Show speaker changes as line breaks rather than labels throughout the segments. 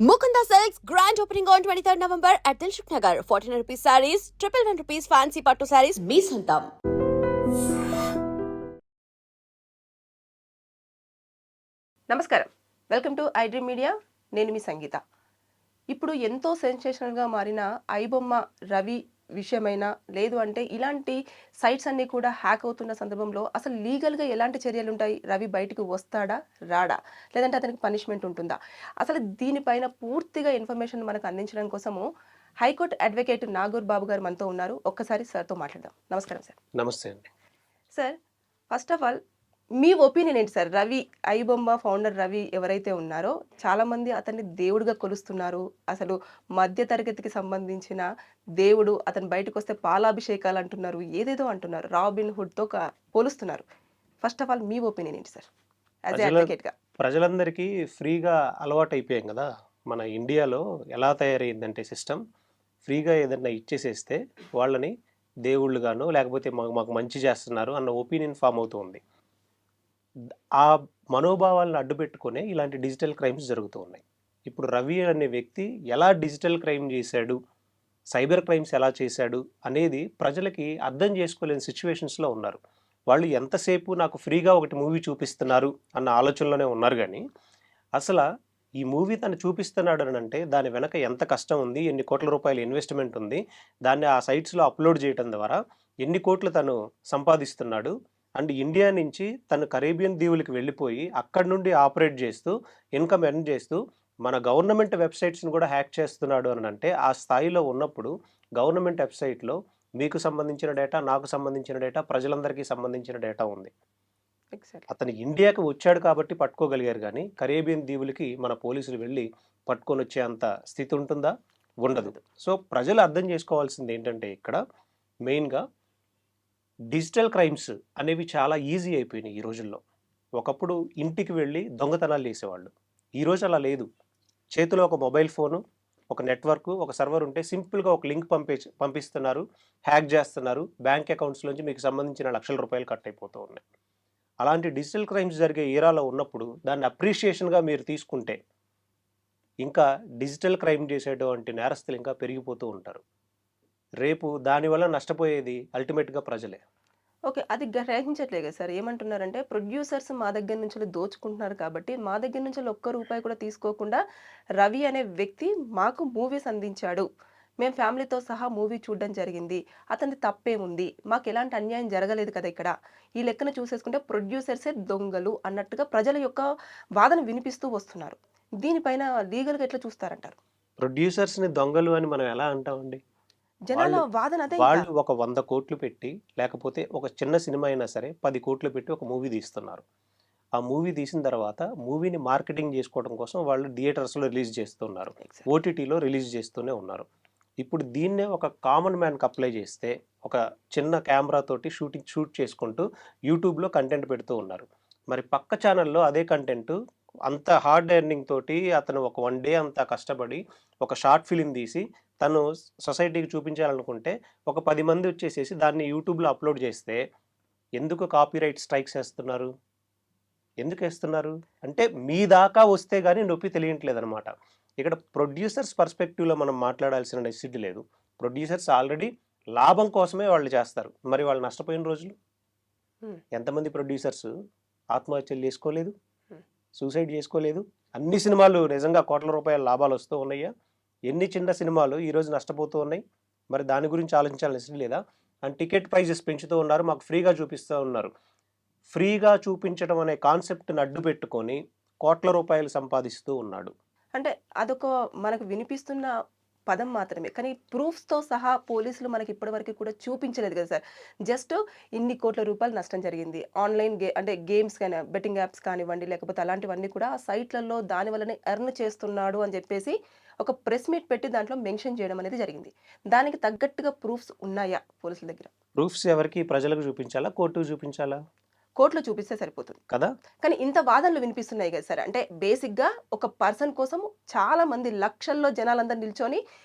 Mukunda Silks grand opening on 23rd November at Dilshuk Nagar. 1400 rupees sarees, 111 rupees fancy patto sarees, మీ సొంతం.
నమస్కారం, welcome to I dream media. నేను మీ సంగీత. ఇప్పుడు ఎంతో సెన్సేషనల్గా మారిన ఐబొమ్మ రవి విషయమైనా లేదు అంటే ఇలాంటి సైట్స్ అన్నీ కూడా హ్యాక్ అవుతున్న సందర్భంలో అసలు లీగల్గా ఎలాంటి చర్యలు ఉంటాయి? రవి బయటకు వస్తాడా రాడా, లేదంటే అతనికి పనిష్మెంట్ ఉంటుందా? అసలు దీనిపైన పూర్తిగా ఇన్ఫర్మేషన్ మనకు అందించడం కోసము హైకోర్టు అడ్వకేట్ నాగూర్ బాబు గారు మనతో ఉన్నారు. ఒక్కసారి సార్తో మాట్లాడదాం. నమస్కారం సార్.
నమస్తే అండి.
సార్, ఫస్ట్ ఆఫ్ ఆల్ మీ ఒపీనియన్ ఏంటి సార్? రవి ఐబొమ్మ ఫౌండర్ రవి ఎవరైతే ఉన్నారో చాలామంది అతన్ని దేవుడిగా కొలుస్తున్నారు. అసలు మధ్య తరగతికి సంబంధించిన దేవుడు, అతను బయటకు వస్తే పాలాభిషేకాలు అంటున్నారు, ఏదేదో అంటున్నారు, రాబిన్ హుడ్తో పోలుస్తున్నారు. ఫస్ట్ ఆఫ్ ఆల్ మీ ఒపీనియన్ ఏంటి సార్ యాజ్ అడ్వకేట్గా?
ప్రజలందరికీ ఫ్రీగా అలవాటు అయిపోయాం కదా. మన ఇండియాలో ఎలా తయారైందంటే సిస్టమ్, ఫ్రీగా ఏదన్నా ఇచ్చేసేస్తే వాళ్ళని దేవుళ్ళుగానో లేకపోతే మాకు మంచి చేస్తున్నారు అన్న ఒపీనియన్ ఫామ్ అవుతూ ఉంది. ఆ మనోభావాలను అడ్డుపెట్టుకునే ఇలాంటి డిజిటల్ క్రైమ్స్ జరుగుతూ ఉన్నాయి. ఇప్పుడు రవి అనే వ్యక్తి ఎలా డిజిటల్ క్రైమ్ చేశాడు, సైబర్ క్రైమ్స్ ఎలా చేశాడు అనేది ప్రజలకి అర్థం చేసుకోలేని సిచ్యువేషన్స్లో ఉన్నారు. వాళ్ళు ఎంతసేపు నాకు ఫ్రీగా ఒకటి మూవీ చూపిస్తున్నారు అన్న ఆలోచనలోనే ఉన్నారు. కానీ అసలు ఈ మూవీ తను చూపిస్తున్నాడు అని అంటే దాని వెనక ఎంత కష్టం ఉంది, ఎన్ని కోట్ల రూపాయల ఇన్వెస్ట్మెంట్ ఉంది, దాన్ని ఆ సైట్స్లో అప్లోడ్ చేయడం ద్వారా ఎన్ని కోట్లు తను సంపాదిస్తున్నాడు, అండ్ ఇండియా నుంచి తను కరేబియన్ దీవులకి వెళ్ళిపోయి అక్కడి నుండి ఆపరేట్ చేస్తూ ఇన్కమ్ ఎర్న్ చేస్తూ మన గవర్నమెంట్ వెబ్సైట్స్ని కూడా హ్యాక్ చేస్తున్నాడు అని అంటే ఆ స్థాయిలో ఉన్నప్పుడు గవర్నమెంట్ వెబ్సైట్లో మీకు సంబంధించిన డేటా, నాకు సంబంధించిన డేటా, ప్రజలందరికీ సంబంధించిన డేటా ఉంది. అతను ఇండియాకి వచ్చాడు కాబట్టి పట్టుకోగలిగారు. కానీ కరేబియన్ దీవులకి మన పోలీసులు వెళ్ళి పట్టుకొని వచ్చే అంత స్థితి ఉంటుందా? ఉండదు. సో ప్రజలు అర్థం చేసుకోవాల్సింది ఏంటంటే ఇక్కడ మెయిన్గా డిజిటల్ క్రైమ్స్ అనేవి చాలా ఈజీ అయిపోయినాయి ఈ రోజుల్లో. ఒకప్పుడు ఇంటికి వెళ్ళి దొంగతనాలు చేసేవాళ్ళు, ఈరోజు అలా లేదు. చేతిలో ఒక మొబైల్ ఫోను, ఒక నెట్వర్క్, ఒక సర్వర్ ఉంటే సింపుల్గా ఒక లింక్ పంపిస్తున్నారు, హ్యాక్ చేస్తున్నారు, బ్యాంక్ అకౌంట్స్లోంచి మీకు సంబంధించిన లక్షల రూపాయలు కట్ అయిపోతూ ఉన్నాయి. అలాంటి డిజిటల్ క్రైమ్స్ జరిగే ఏరాలో ఉన్నప్పుడు దాన్ని అప్రిషియేషన్గా మీరు తీసుకుంటే ఇంకా డిజిటల్ క్రైమ్ చేసేటువంటి నేరస్తులు ఇంకా పెరిగిపోతూ ఉంటారు. రేపు దానివల్ల నష్టపోయేది అల్టిమేట్గా ప్రజలే.
ఓకే, అది గ్రహించట్లేదు కదా సార్. ఏమంటున్నారంటే ప్రొడ్యూసర్స్ మా దగ్గర నుంచి దోచుకుంటున్నారు కాబట్టి మా దగ్గర నుంచి ఒక్క రూపాయి కూడా తీసుకోకుండా రవి అనే వ్యక్తి మాకు మూవీస్ అందించాడు, మేము ఫ్యామిలీతో సహా మూవీ చూడడం జరిగింది, అతని తప్పేముంది, మాకు ఎలాంటి అన్యాయం జరగలేదు కదా ఇక్కడ, ఈ లెక్కన చూసేసుకుంటే ప్రొడ్యూసర్సే దొంగలు అన్నట్టుగా ప్రజల యొక్క వాదన వినిపిస్తూ వస్తున్నారు. దీనిపైన లీగల్గా ఎట్లా చూస్తారంటారు?
ప్రొడ్యూసర్స్ని దొంగలు అని మనం ఎలా అంటామండి?
జనాల వాదన అదే.
వాళ్ళు ఒక 100 కోట్లు పెట్టి, లేకపోతే ఒక చిన్న సినిమా అయినా సరే 10 కోట్లు పెట్టి ఒక మూవీ తీస్తున్నారు. ఆ మూవీ తీసిన తర్వాత మూవీని మార్కెటింగ్ చేసుకోవడం కోసం వాళ్ళు థియేటర్స్లో రిలీజ్ చేస్తున్నారు, ఓటీటీలో రిలీజ్ చేస్తూనే ఉన్నారు. ఇప్పుడు దీన్నే ఒక కామన్ మ్యాన్కి అప్లై చేస్తే ఒక చిన్న కెమెరా తోటి షూట్ చేసుకుంటూ యూట్యూబ్లో కంటెంట్ పెడుతూ ఉన్నారు. మరి పక్క ఛానల్లో అదే కంటెంట్ అంత హార్డ్ ఎర్నింగ్ తోటి అతను ఒక 1 డే అంతా కష్టపడి ఒక షార్ట్ ఫిలిం తీసి తను సొసైటీకి చూపించాలనుకుంటే ఒక 10 మంది వచ్చేసేసి దాన్ని యూట్యూబ్లో అప్లోడ్ చేస్తే ఎందుకు కాపీరైట్ స్ట్రైక్స్ వేస్తున్నారు? ఎందుకు వేస్తున్నారు అంటే మీ దాకా వస్తే కానీ నొప్పి తెలియట్లేదు అనమాట. ఇక్కడ ప్రొడ్యూసర్స్ పర్స్పెక్టివ్లో మనం మాట్లాడాల్సిన నెసిటీ లేదు. ప్రొడ్యూసర్స్ ఆల్రెడీ లాభం కోసమే వాళ్ళు చేస్తారు. మరి వాళ్ళు నష్టపోయిన రోజులు ఎంతమంది ప్రొడ్యూసర్స్ ఆత్మహత్యలు చేసుకోలేదు, సూసైడ్ చేసుకోలేదు? అన్ని సినిమాలు నిజంగా కోట్ల రూపాయల లాభాలు వస్తూ ఉన్నాయా? ఎన్ని చిన్న సినిమాలు ఈరోజు నష్టపోతూ ఉన్నాయి? మరి దాని గురించి ఆలోచించాల్సిన లేదా? అండ్ టికెట్ ప్రైజెస్ పెంచుతూ ఉన్నారు, మాకు ఫ్రీగా చూపిస్తూ ఉన్నారు. ఫ్రీగా చూపించడం అనే కాన్సెప్ట్ని అడ్డు పెట్టుకొని కోట్ల రూపాయలు సంపాదిస్తూ ఉన్నాడు.
అంటే అదొక మనకు వినిపిస్తున్న పదం మాత్రమే, కానీ ప్రూఫ్స్తో సహా పోలీసులు మనకి ఇప్పటివరకు కూడా చూపించలేదు కదా సార్. జస్ట్ ఇన్ని కోట్ల రూపాయలు నష్టం జరిగింది, ఆన్లైన్ అంటే గేమ్స్ కానీ బెట్టింగ్ యాప్స్ కానివ్వండి, లేకపోతే అలాంటివన్నీ కూడా ఆ సైట్లలో దానివల్లనే ఎర్న్ చేస్తున్నాడు అని చెప్పేసి ఒక ప్రెస్ మీట్ పెట్టి దాంట్లో మెన్షన్ చేయడం అనేది జరిగింది. దానికి తగ్గట్టుగా ప్రూఫ్స్ ఉన్నాయా పోలీసుల దగ్గర?
ప్రూఫ్స్ ఎవరికి? ప్రజలకు చూపించాలా, కోర్టుకు చూపించాలా?
కోర్టులో చూపిస్తే సరిపోతుంది
కదా.
కానీ ఇంత వాదనలు వినిపిస్తున్నాయి కదా సార్. అంటే బేసిక్గా ఒక పర్సన్ కోసం చాలా మంది లక్షల్లో జనాలందరూ నిల్చొని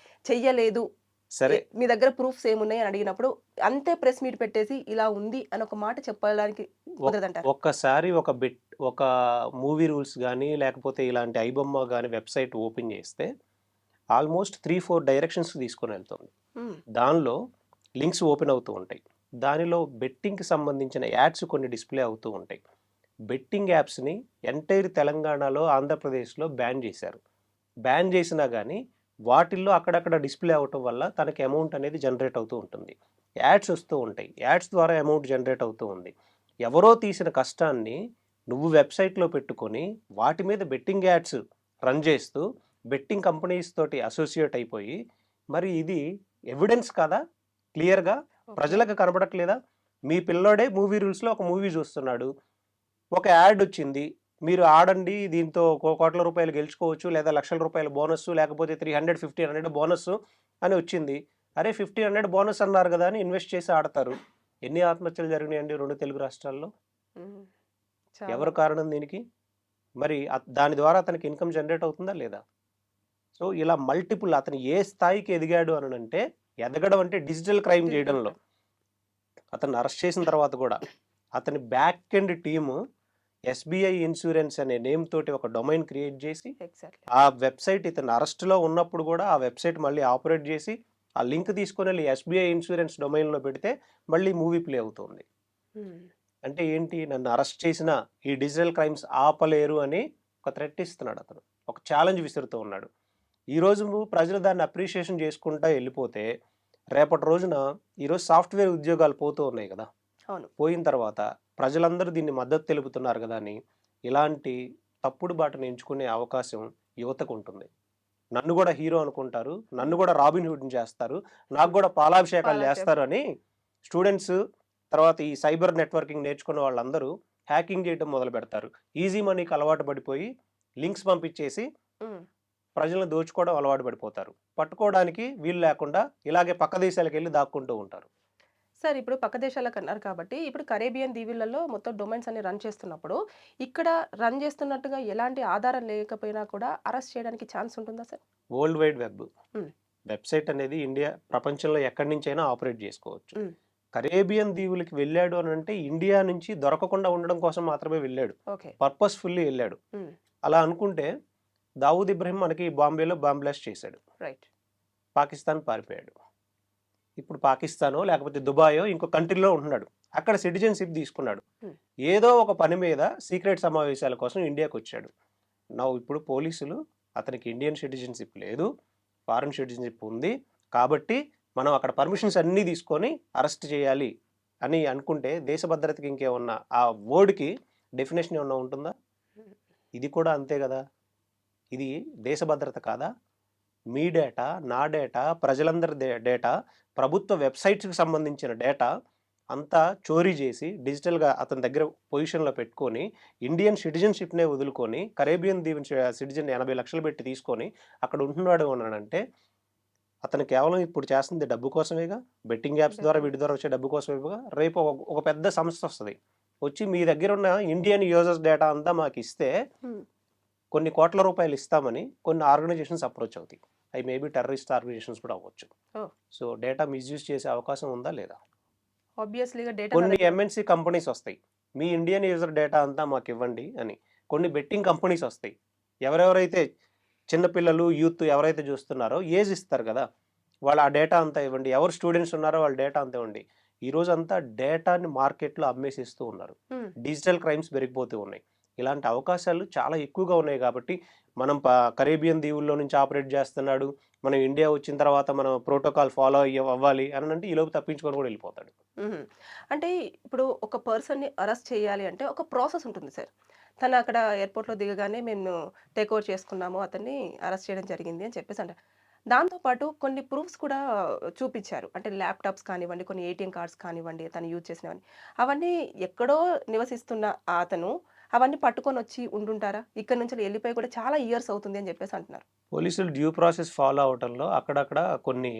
చెయ్యలేదు,
సరే
మీ దగ్గర ప్రూఫ్స్ ఏమున్నాయి అని అడిగినప్పుడు అంతే ప్రెస్ మీట్ పెట్టేసి ఇలా ఉంది అని ఒక మాట చెప్పడానికి కుదరదంటారు.
ఒక్కసారి ఒక మూవీ రూల్స్ కానీ లేకపోతే ఇలాంటి ఐబొమ్మ కానీ వెబ్సైట్ ఓపెన్ చేస్తే ఆల్మోస్ట్ 3-4 డైరెక్షన్స్ తీసుకొని వెళ్తుంది. దానిలో లింక్స్ ఓపెన్ అవుతూ ఉంటాయి. దానిలో బెట్టింగ్కి సంబంధించిన యాడ్స్ కొన్ని డిస్ప్లే అవుతూ ఉంటాయి. బెట్టింగ్ యాప్స్ని ఎంటైర్ తెలంగాణలో ఆంధ్రప్రదేశ్లో బ్యాన్ చేశారు. బ్యాన్ చేసినా కానీ వాటిల్లో అక్కడక్కడ డిస్ప్లే అవటం వల్ల తనకి అమౌంట్ అనేది జనరేట్ అవుతూ ఉంటుంది. యాడ్స్ వస్తూ ఉంటాయి. యాడ్స్ ద్వారా అమౌంట్ జనరేట్ అవుతూ ఉంది. ఎవరో తీసిన కష్టాన్ని నువ్వు వెబ్సైట్లో పెట్టుకొని వాటి మీద బెట్టింగ్ యాడ్స్ రన్ చేస్తూ బెట్టింగ్ కంపెనీస్ తోటి అసోసియేట్ అయిపోయి, మరి ఇది ఎవిడెన్స్ కదా? క్లియర్గా ప్రజలకు కనబడట్లేదా? మీ పిల్లోడే మూవీ రూల్స్లో ఒక మూవీ చూస్తున్నాడు, ఒక యాడ్ వచ్చింది, మీరు ఆడండి దీంతో కోట్ల రూపాయలు గెలుచుకోవచ్చు, లేదా లక్షల రూపాయల బోనస్, లేకపోతే 300, 1500 బోనస్ అని వచ్చింది. అరే 1500 బోనస్ అన్నారు కదా అని ఇన్వెస్ట్ చేసి ఆడతారు. ఎన్ని ఆత్మహత్యలు జరిగినాయండి 2 తెలుగు రాష్ట్రాల్లో? ఎవరు కారణం దీనికి? మరి దాని ద్వారా అతనికి ఇన్కమ్ జనరేట్ అవుతుందా లేదా? సో ఇలా మల్టిపుల్, అతను ఏ స్థాయికి ఎదిగాడు అని అంటే, ఎదగడం అంటే డిజిటల్ క్రైమ్ చేయడంలో. అతను అరెస్ట్ చేసిన తర్వాత కూడా అతని back end team SBI insurance అనే నేమ్ తోటి ఒక డొమైన్ క్రియేట్ చేసి ఆ వెబ్సైట్ ఇతను అరెస్ట్లో ఉన్నప్పుడు కూడా ఆ వెబ్సైట్ మళ్ళీ ఆపరేట్ చేసి ఆ లింక్ తీసుకొని వెళ్ళి ఎస్బీఐ ఇన్సూరెన్స్ డొమైన్లో పెడితే మళ్ళీ మూవీ ప్లే అవుతుంది. అంటే ఏంటి? నన్ను అరెస్ట్ చేసిన ఈ డిజిటల్ క్రైమ్స్ ఆపలేరు అని ఒక థ్రెట్ ఇస్తున్నాడు అతను, ఒక ఛాలెంజ్ విసురుతూ ఉన్నాడు. ఈరోజు ప్రజలు దాన్ని అప్రిషియేషన్ చేసుకుంటా వెళ్ళిపోతే రేపటి రోజున ఈరోజు సాఫ్ట్వేర్ ఉద్యోగాలు పోతూ ఉన్నాయి కదా.
అవును.
పోయిన తర్వాత ప్రజలందరూ దీన్ని మద్దతు తెలుపుతున్నారు కదా అని ఇలాంటి తప్పుడు బాటను ఎంచుకునే అవకాశం యువతకు ఉంటుంది. నన్ను కూడా హీరో అనుకుంటారు, నన్ను కూడా రాబిన్ హుడ్ని చేస్తారు, నాకు కూడా పాలాభిషేకాలు చేస్తారు అని స్టూడెంట్స్, తర్వాత ఈ సైబర్ నెట్వర్కింగ్ నేర్చుకున్న వాళ్ళందరూ హ్యాకింగ్ చేయడం మొదలు పెడతారు. ఈజీ మనీకి అలవాటు పడిపోయి లింక్స్ పంపించేసి ప్రజలను దోచుకోవడం అలవాటు పడిపోతారు. పట్టుకోవడానికి వీలు లేకుండా ఇలాగే పక్క దేశాలకు వెళ్ళి దాక్కుంటూ ఉంటారు.
సార్, ఇప్పుడు పక్క దేశాలకు అన్నారు కాబట్టి, ఇప్పుడు కరేబియన్ దీవులలో మొత్తం డొమైన్స్ అన్ని రన్ చేస్తున్నప్పుడు ఇక్కడ రన్ చేస్తున్నట్టుగా ఎలాంటి ఆధారం లేకపోయినా కూడా అరెస్ట్ చేయడానికి ఛాన్స్ ఉంటుందా సార్?
వరల్డ్ వైడ్ వెబ్సైట్ అనేది ఇండియా ప్రపంచంలో ఎక్కడి నుంచైనా ఆపరేట్ చేసుకోవచ్చు. కరేబియన్ దీవులకి వెళ్ళాడు అని అంటే ఇండియా నుంచి దొరకకుండా ఉండడం కోసం మాత్రమే వెళ్ళాడు, పర్పస్ఫుల్లీ వెళ్ళాడు. అలా అనుకుంటే దావూద్ ఇబ్రహీం మనకి బాంబేలో బాంబ్ బ్లాస్ట్ చేశాడు, పాకిస్తాన్ పారిపోయాడు. ఇప్పుడు పాకిస్తానో లేకపోతే దుబాయో ఇంకో కంట్రీలో ఉంటున్నాడు, అక్కడ సిటిజన్షిప్ తీసుకున్నాడు. ఏదో ఒక పని మీద సీక్రెట్ సమావేశాల కోసం ఇండియాకి వచ్చాడు. ఇప్పుడు పోలీసులు అతనికి ఇండియన్ సిటిజన్షిప్ లేదు, ఫారెన్ సిటిజన్షిప్ ఉంది కాబట్టి మనం అక్కడ పర్మిషన్స్ అన్నీ తీసుకొని అరెస్ట్ చేయాలి అని అనుకుంటే దేశ భద్రతకి ఇంకేమన్నా ఆ వర్డ్కి డెఫినేషన్ ఏమన్నా ఉంటుందా? ఇది కూడా అంతే కదా. ఇది దేశ భద్రత కాదా? మీ డేటా, నా డేటా, ప్రజలందరి డేటా, ప్రభుత్వ వెబ్సైట్స్కి సంబంధించిన డేటా అంతా చోరీ చేసి డిజిటల్గా అతని దగ్గర పొజిషన్లో పెట్టుకొని ఇండియన్ సిటిజన్షిప్నే వదులుకొని కరేబియన్ దీవెన్ సిటిజన్ 80 లక్షలు పెట్టి తీసుకొని అక్కడ ఉంటున్నాడు అనంటే అతను కేవలం ఇప్పుడు చేస్తుంది డబ్బు కోసమేగా. బెట్టింగ్ యాప్స్ ద్వారా వీటి ద్వారా వచ్చే డబ్బు కోసమేగా. రేపు ఒక పెద్ద సంస్థ వస్తుంది వచ్చి మీ దగ్గర ఉన్న ఇండియన్ యూజర్స్ డేటా అంతా మాకు ఇస్తే కొన్ని కోట్ల రూపాయలు ఇస్తామని కొన్ని ఆర్గనైజేషన్స్ అప్రోచ్ అవుతాయి. అవి మేబీ టెర్రరిస్ట్ ఆర్గనైజేషన్స్ కూడా అవ్వచ్చు. సో డేటా మిస్యూజ్ చేసే అవకాశం ఉందా లేదా? కొన్ని ఎంఎన్సీ కంపెనీస్ వస్తాయి, మీ ఇండియన్ యూజర్ డేటా అంతా మాకు ఇవ్వండి అని. కొన్ని బెట్టింగ్ కంపెనీస్ వస్తాయి, ఎవరెవరైతే చిన్నపిల్లలు యూత్ ఎవరైతే చూస్తున్నారో ఏజ్ ఇస్తారు కదా, వాళ్ళు ఆ డేటా అంతా ఇవ్వండి. ఎవరు స్టూడెంట్స్ ఉన్నారో వాళ్ళ డేటా అంతా ఇవ్వండి. ఈ రోజు అంతా డేటాని మార్కెట్లో అమ్మేసిస్తూ ఉన్నారు. డిజిటల్ క్రైమ్స్ పెరిగిపోతూ ఉన్నాయి. ఇలాంటి అవకాశాలు చాలా ఎక్కువగా ఉన్నాయి కాబట్టి మనం కరేబియన్ దీవుల్లో నుంచి ఆపరేట్ చేస్తున్నాడు, మనం ఇండియా వచ్చిన తర్వాత మనం ప్రోటోకాల్ ఫాలో అవ్వాలి అని అంటే ఈలోపు తప్పించుకొని కూడా వెళ్ళిపోతాడు.
అంటే ఇప్పుడు ఒక పర్సన్ని అరెస్ట్ చేయాలి అంటే ఒక ప్రాసెస్ ఉంటుంది సార్. తను అక్కడ ఎయిర్పోర్ట్లో దిగగానే మేము టేక్ ఓవర్ చేసుకున్నాము, అతన్ని అరెస్ట్ చేయడం జరిగింది అని చెప్పేసి అంటే దాంతోపాటు కొన్ని ప్రూఫ్స్ కూడా చూపించారు. అంటే ల్యాప్టాప్స్ కానివ్వండి, కొన్ని ఏటీఎం కార్డ్స్ కానివ్వండి, తను యూజ్ చేసినవన్నీ. అవన్నీ ఎక్కడో నివసిస్తున్న అతను అవన్నీ పట్టుకొని వచ్చి ఉండుంటారా? ఇక్కడ నుంచి వెళ్ళిపోయి కూడా చాలా ఇయర్స్ అవుతుంది అని చెప్పేసి అంటున్నారు.
పోలీసులు డ్యూ ప్రాసెస్ ఫాలో అవటంలో అక్కడక్కడ కొన్ని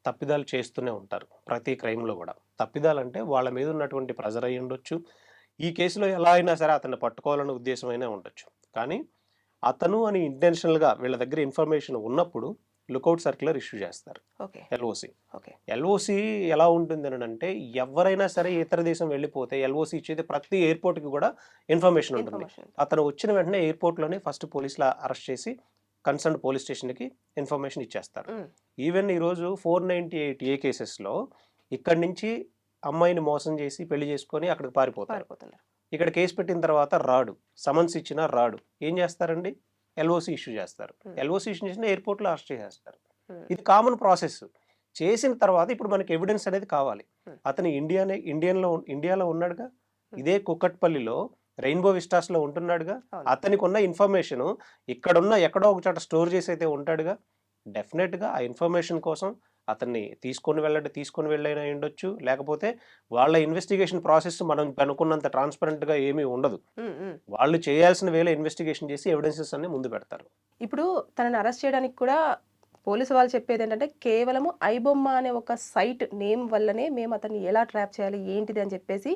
తప్పిదాలు చేస్తూనే ఉంటారు. ప్రతి క్రైమ్లో కూడా తప్పిదాలు అంటే వాళ్ళ మీద ఉన్నటువంటి ప్రెజర్ అయి ఉండొచ్చు. ఈ కేసులో ఎలా అయినా సరే అతన్ని పట్టుకోవాలనే ఉద్దేశమైనా ఉండొచ్చు. కానీ అతను అని ఇంటెన్షనల్గా వీళ్ళ దగ్గర ఇన్ఫర్మేషన్ ఉన్నప్పుడు లుకౌట్ సర్క్యులర్ ఇష్యూ చేస్తారు,
ఓకే.
ఎల్ఓసి.
ఓకే.
ఎల్ఓసి ఎలా ఉంటుంది అని అంటే, ఎవరైనా సరే ఇతర దేశం వెళ్ళిపోతే ఎల్ఓసి ఇచ్చేది ప్రతి ఎయిర్పోర్ట్కి కూడా ఇన్ఫర్మేషన్ ఉంటుంది.
ఇన్ఫర్మేషన్.
అతను వచ్చిన వెంటనే ఎయిర్పోర్ట్లోనే ఫస్ట్ పోలీసులు అరెస్ట్ చేసి కన్సర్న్ పోలీస్ స్టేషన్కి ఇన్ఫర్మేషన్ ఇచ్చేస్తారు. ఈవెన్ ఈరోజు 498 కేసెస్లో ఇక్కడి నుంచి అమ్మాయిని మోసం చేసి పెళ్లి చేసుకొని అక్కడికి పారిపోతారు. ఇక్కడ కేసు పెట్టిన తర్వాత రాడు, సమన్స్ ఇచ్చినా రాడు, ఏం చేస్తారండి, ఎల్ఓసి ఇష్యూ చేస్తారు. ఎల్ఓసి ఇష్యూ చేసిన ఎయిర్పోర్ట్లో అరెస్ట్ చేసేస్తారు. ఇది కామన్ ప్రాసెస్. చేసిన తర్వాత ఇప్పుడు మనకి ఎవిడెన్స్ అనేది కావాలి. అతను ఇండియాలో ఉన్నాడుగా, ఇదే కుక్కట్పల్లిలో రెయిన్బో విస్టాస్లో ఉంటున్నాడుగా, అతనికి ఉన్న ఇన్ఫర్మేషన్ ఇక్కడున్న ఎక్కడో ఒక చోట స్టోర్ చేసి అయితే ఉంటాడుగా. డెఫినెట్గా ఆ ఇన్ఫర్మేషన్ కోసం అతన్ని తీసుకొని వెళ్ళైనా ఉండొచ్చు, లేకపోతే వాళ్ళ ఇన్వెస్టిగేషన్ ప్రాసెస్ మనం అనుకున్నంత ట్రాన్స్పరెంట్గా ఏమీ ఉండదు. వాళ్ళు చేయాల్సిన వేళ ఇన్వెస్టిగేషన్ చేసి ఎవిడెన్సెస్ అన్ని ముందు పెడతారు.
ఇప్పుడు తనని అరెస్ట్ చేయడానికి కూడా పోలీసు వాళ్ళు చెప్పేది ఏంటంటే, కేవలము ఐబొమ్మ అనే ఒక సైట్ నేమ్ వల్లనే మేము అతన్ని ఎలా ట్రాప్ చేయాలి ఏంటిది అని చెప్పేసి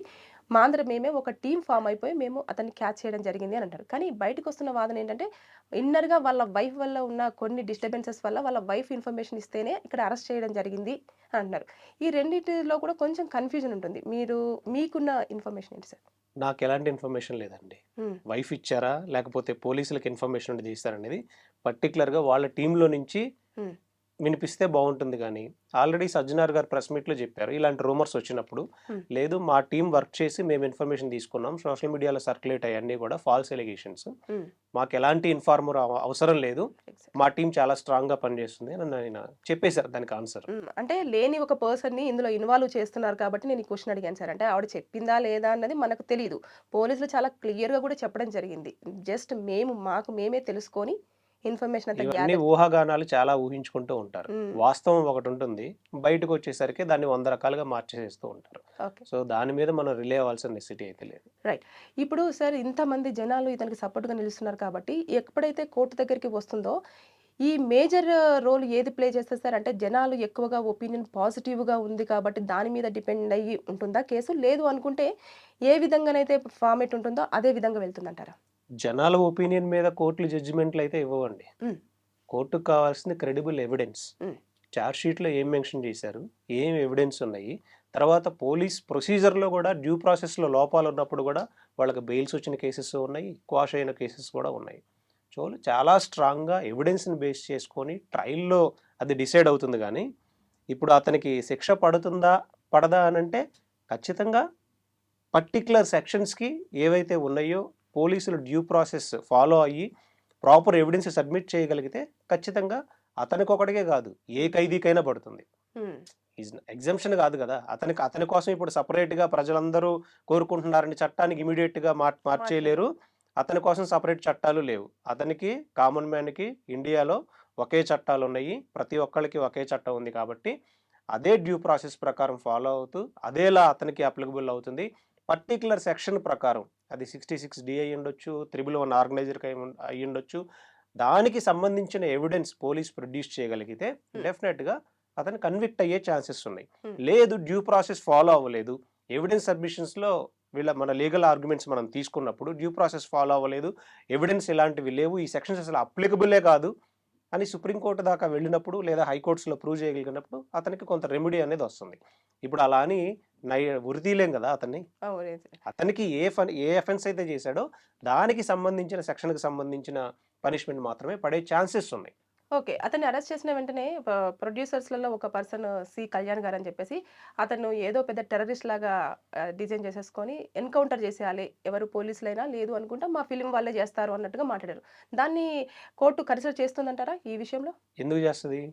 మేమే ఒక టీం ఫామ్ అయిపోయి మేము అతన్ని క్యాచ్ చేయడం జరిగింది అని అంటారు. కానీ బయటకు వస్తున్న వాదన ఏంటంటే, ఇన్నర్గా వాళ్ళ వైఫ్ వల్ల ఉన్న కొన్ని డిస్టర్బెన్సెస్ వల్ల వాళ్ళ వైఫ్ ఇన్ఫర్మేషన్ ఇస్తేనే ఇక్కడ అరెస్ట్ చేయడం జరిగింది అని అంటున్నారు. ఈ రెండింటిలో కూడా కొంచెం కన్ఫ్యూజన్ ఉంటుంది. మీకున్న ఇన్ఫర్మేషన్ ఏంటి సార్?
నాకు ఎలాంటి ఇన్ఫర్మేషన్ లేదండి. వైఫ్ ఇచ్చారా లేకపోతే పోలీసులకు ఇన్ఫర్మేషన్ ఉండి చేస్తారనేది పర్టికులర్గా వాళ్ళ టీంలో నుంచి వినిపిస్తే బాగుంటుంది. కానీ ఆల్రెడీ సజ్జనార్ గారు ప్రెస్ మీట్లో చెప్పారు, ఇలాంటి రూమర్స్ వచ్చినప్పుడు లేదు మా టీం వర్క్ చేసి మేము ఇన్ఫర్మేషన్ తీసుకున్నాం, సోషల్ మీడియాలో సర్క్యులేట్ అయ్యన్నీ కూడా ఫాల్స్ ఎలిగేషన్స్, మాకు ఎలాంటి ఇన్ఫార్మర్ అవసరం లేదు, మా టీం చాలా స్ట్రాంగ్ గా పనిచేస్తుంది అని ఆయన చెప్పేశారు దానికి ఆన్సర్.
అంటే లేని ఒక పర్సన్ ని ఇందులో ఇన్వాల్వ్ చేస్తున్నారు కాబట్టి నేను ఈ క్వశ్చన్ అడిగాను సార్. అంటే ఆవిడ చెప్పిందా లేదా అన్నది మనకు తెలియదు, పోలీసులు చాలా క్లియర్ గా కూడా చెప్పడం జరిగింది. జస్ట్ మేమే తెలుసుకొని ఇన్ఫర్మేషన్
ఇవన్నీ ఊహాగానాలు చాలా ఊహించుకుంటూ ఉంటారు. వాస్తవం ఒకటి ఉంటుంది, బయటకు వచ్చేసరికి దాన్ని 100 రకాలుగా మార్చేస్తూ ఉంటారు. సో దాని మీద మనం రిలే అవ్వాల్సిన నెసిటీ అయితే లేదు.
రైట్. ఇప్పుడు సార్ ఇంతమంది జనాలు ఇతనికి సపోర్ట్ గా నిలుస్తున్నారు కాబట్టి ఎప్పుడైతే కోర్టు దగ్గరికి వస్తుందో ఈ మేజర్ రోల్ ఏది ప్లే చేస్తారు సార్? అంటే జనాలు ఎక్కువగా ఒపీనియన్ పాజిటివ్ గా ఉంది కాబట్టి దాని మీద డిపెండ్ అయ్యి ఉంటుందా కేసు? లేదు అనుకుంటే ఏ విధంగానైతే ఫార్మేట్ ఉంటుందో అదే విధంగా వెళ్తుందంటారా?
జనాల ఒపీనియన్ మీద కోర్టులు జడ్జిమెంట్లు అయితే ఇవ్వండి. కోర్టుకు కావాల్సింది క్రెడిబుల్ ఎవిడెన్స్. చార్జ్ షీట్లో ఏం మెన్షన్ చేశారు, ఏం ఎవిడెన్స్ ఉన్నాయి, తర్వాత పోలీస్ ప్రొసీజర్లో కూడా డ్యూ ప్రాసెస్లో లోపాలు ఉన్నప్పుడు కూడా వాళ్ళకి బెయిల్స్ వచ్చిన కేసెస్ ఉన్నాయి, క్వాష్ అయిన కేసెస్ కూడా ఉన్నాయి. సో చాలా స్ట్రాంగ్గా ఎవిడెన్స్ని బేస్ చేసుకొని ట్రయల్లో అది డిసైడ్ అవుతుంది. కానీ ఇప్పుడు అతనికి శిక్ష పడుతుందా పడదా అని అంటే ఖచ్చితంగా పర్టిక్యులర్ సెక్షన్స్కి ఏవైతే ఉన్నాయో పోలీసులు డ్యూ ప్రాసెస్ ఫాలో అయ్యి ప్రాపర్ ఎవిడెన్స్ సబ్మిట్ చేయగలిగితే ఖచ్చితంగా అతనికి ఒకటికే కాదు ఏ ఖైదీకైనా పడుతుంది. ఎగ్జంప్షన్ కాదు కదా, అతని కోసం ఇప్పుడు సపరేట్గా ప్రజలందరూ కోరుకుంటున్నారని చట్టానికి ఇమీడియట్గా మార్చేయలేరు. అతని కోసం సపరేట్ చట్టాలు లేవు. అతనికి కామన్ మ్యాన్కి ఇండియాలో ఒకే చట్టాలు ఉన్నాయి, ప్రతి ఒక్కరికి ఒకే చట్టం ఉంది. కాబట్టి అదే డ్యూ ప్రాసెస్ ప్రకారం ఫాలో అవుతూ అదేలా అతనికి అప్లికబుల్ అవుతుంది. పర్టికులర్ సెక్షన్ ప్రకారం అది 66D అయి ఉండొచ్చు, 311 ఆర్గనైజర్కి అయి ఉండొచ్చు, దానికి సంబంధించిన ఎవిడెన్స్ పోలీస్ ప్రొడ్యూస్ చేయగలిగితే డెఫినెట్గా అతను కన్విక్ట్ అయ్యే ఛాన్సెస్ ఉన్నాయి. లేదు డ్యూ ప్రాసెస్ ఫాలో అవ్వలేదు, ఎవిడెన్స్ సబ్మిషన్స్లో మన లీగల్ ఆర్గ్యుమెంట్స్ మనం తీసుకున్నప్పుడు డ్యూ ప్రాసెస్ ఫాలో అవ్వలేదు, ఎవిడెన్స్ ఇలాంటివి లేవు, ఈ సెక్షన్స్ అసలు అప్లికబులే కాదు అని సుప్రీంకోర్టు దాకా వెళ్ళినప్పుడు లేదా హైకోర్ట్స్లో ప్రూవ్ చేయగలిగినప్పుడు అతనికి కొంత రెమెడీ అనేది వస్తుంది. ఇప్పుడు అలా అని ఉరితీయలేం కదా అతనికి ఏ అఫెన్స్ అయితే చేశాడో దానికి సంబంధించిన సెక్షన్కి సంబంధించిన పనిష్మెంట్ మాత్రమే పడే ఛాన్సెస్ ఉన్నాయి.
ఓకే. అతన్ని అరెస్ట్ చేసిన వెంటనే ప్రొడ్యూసర్స్లలో ఒక పర్సన్ సి కళ్యాణ్ గారు అని చెప్పేసి అతను ఏదో పెద్ద టెర్రరిస్ట్ లాగా డిజైన్ చేసేసుకొని ఎన్కౌంటర్ చేసేయాలి, ఎవరు పోలీసులైనా లేదు అనుకుంటా మా ఫిలిం వాళ్ళే చేస్తారు అన్నట్టుగా మాట్లాడారు. దాన్ని కోర్టు కన్సిడర్ చేస్తుందంటారా ఈ విషయంలో?
ఎందుకు చేస్తుంది?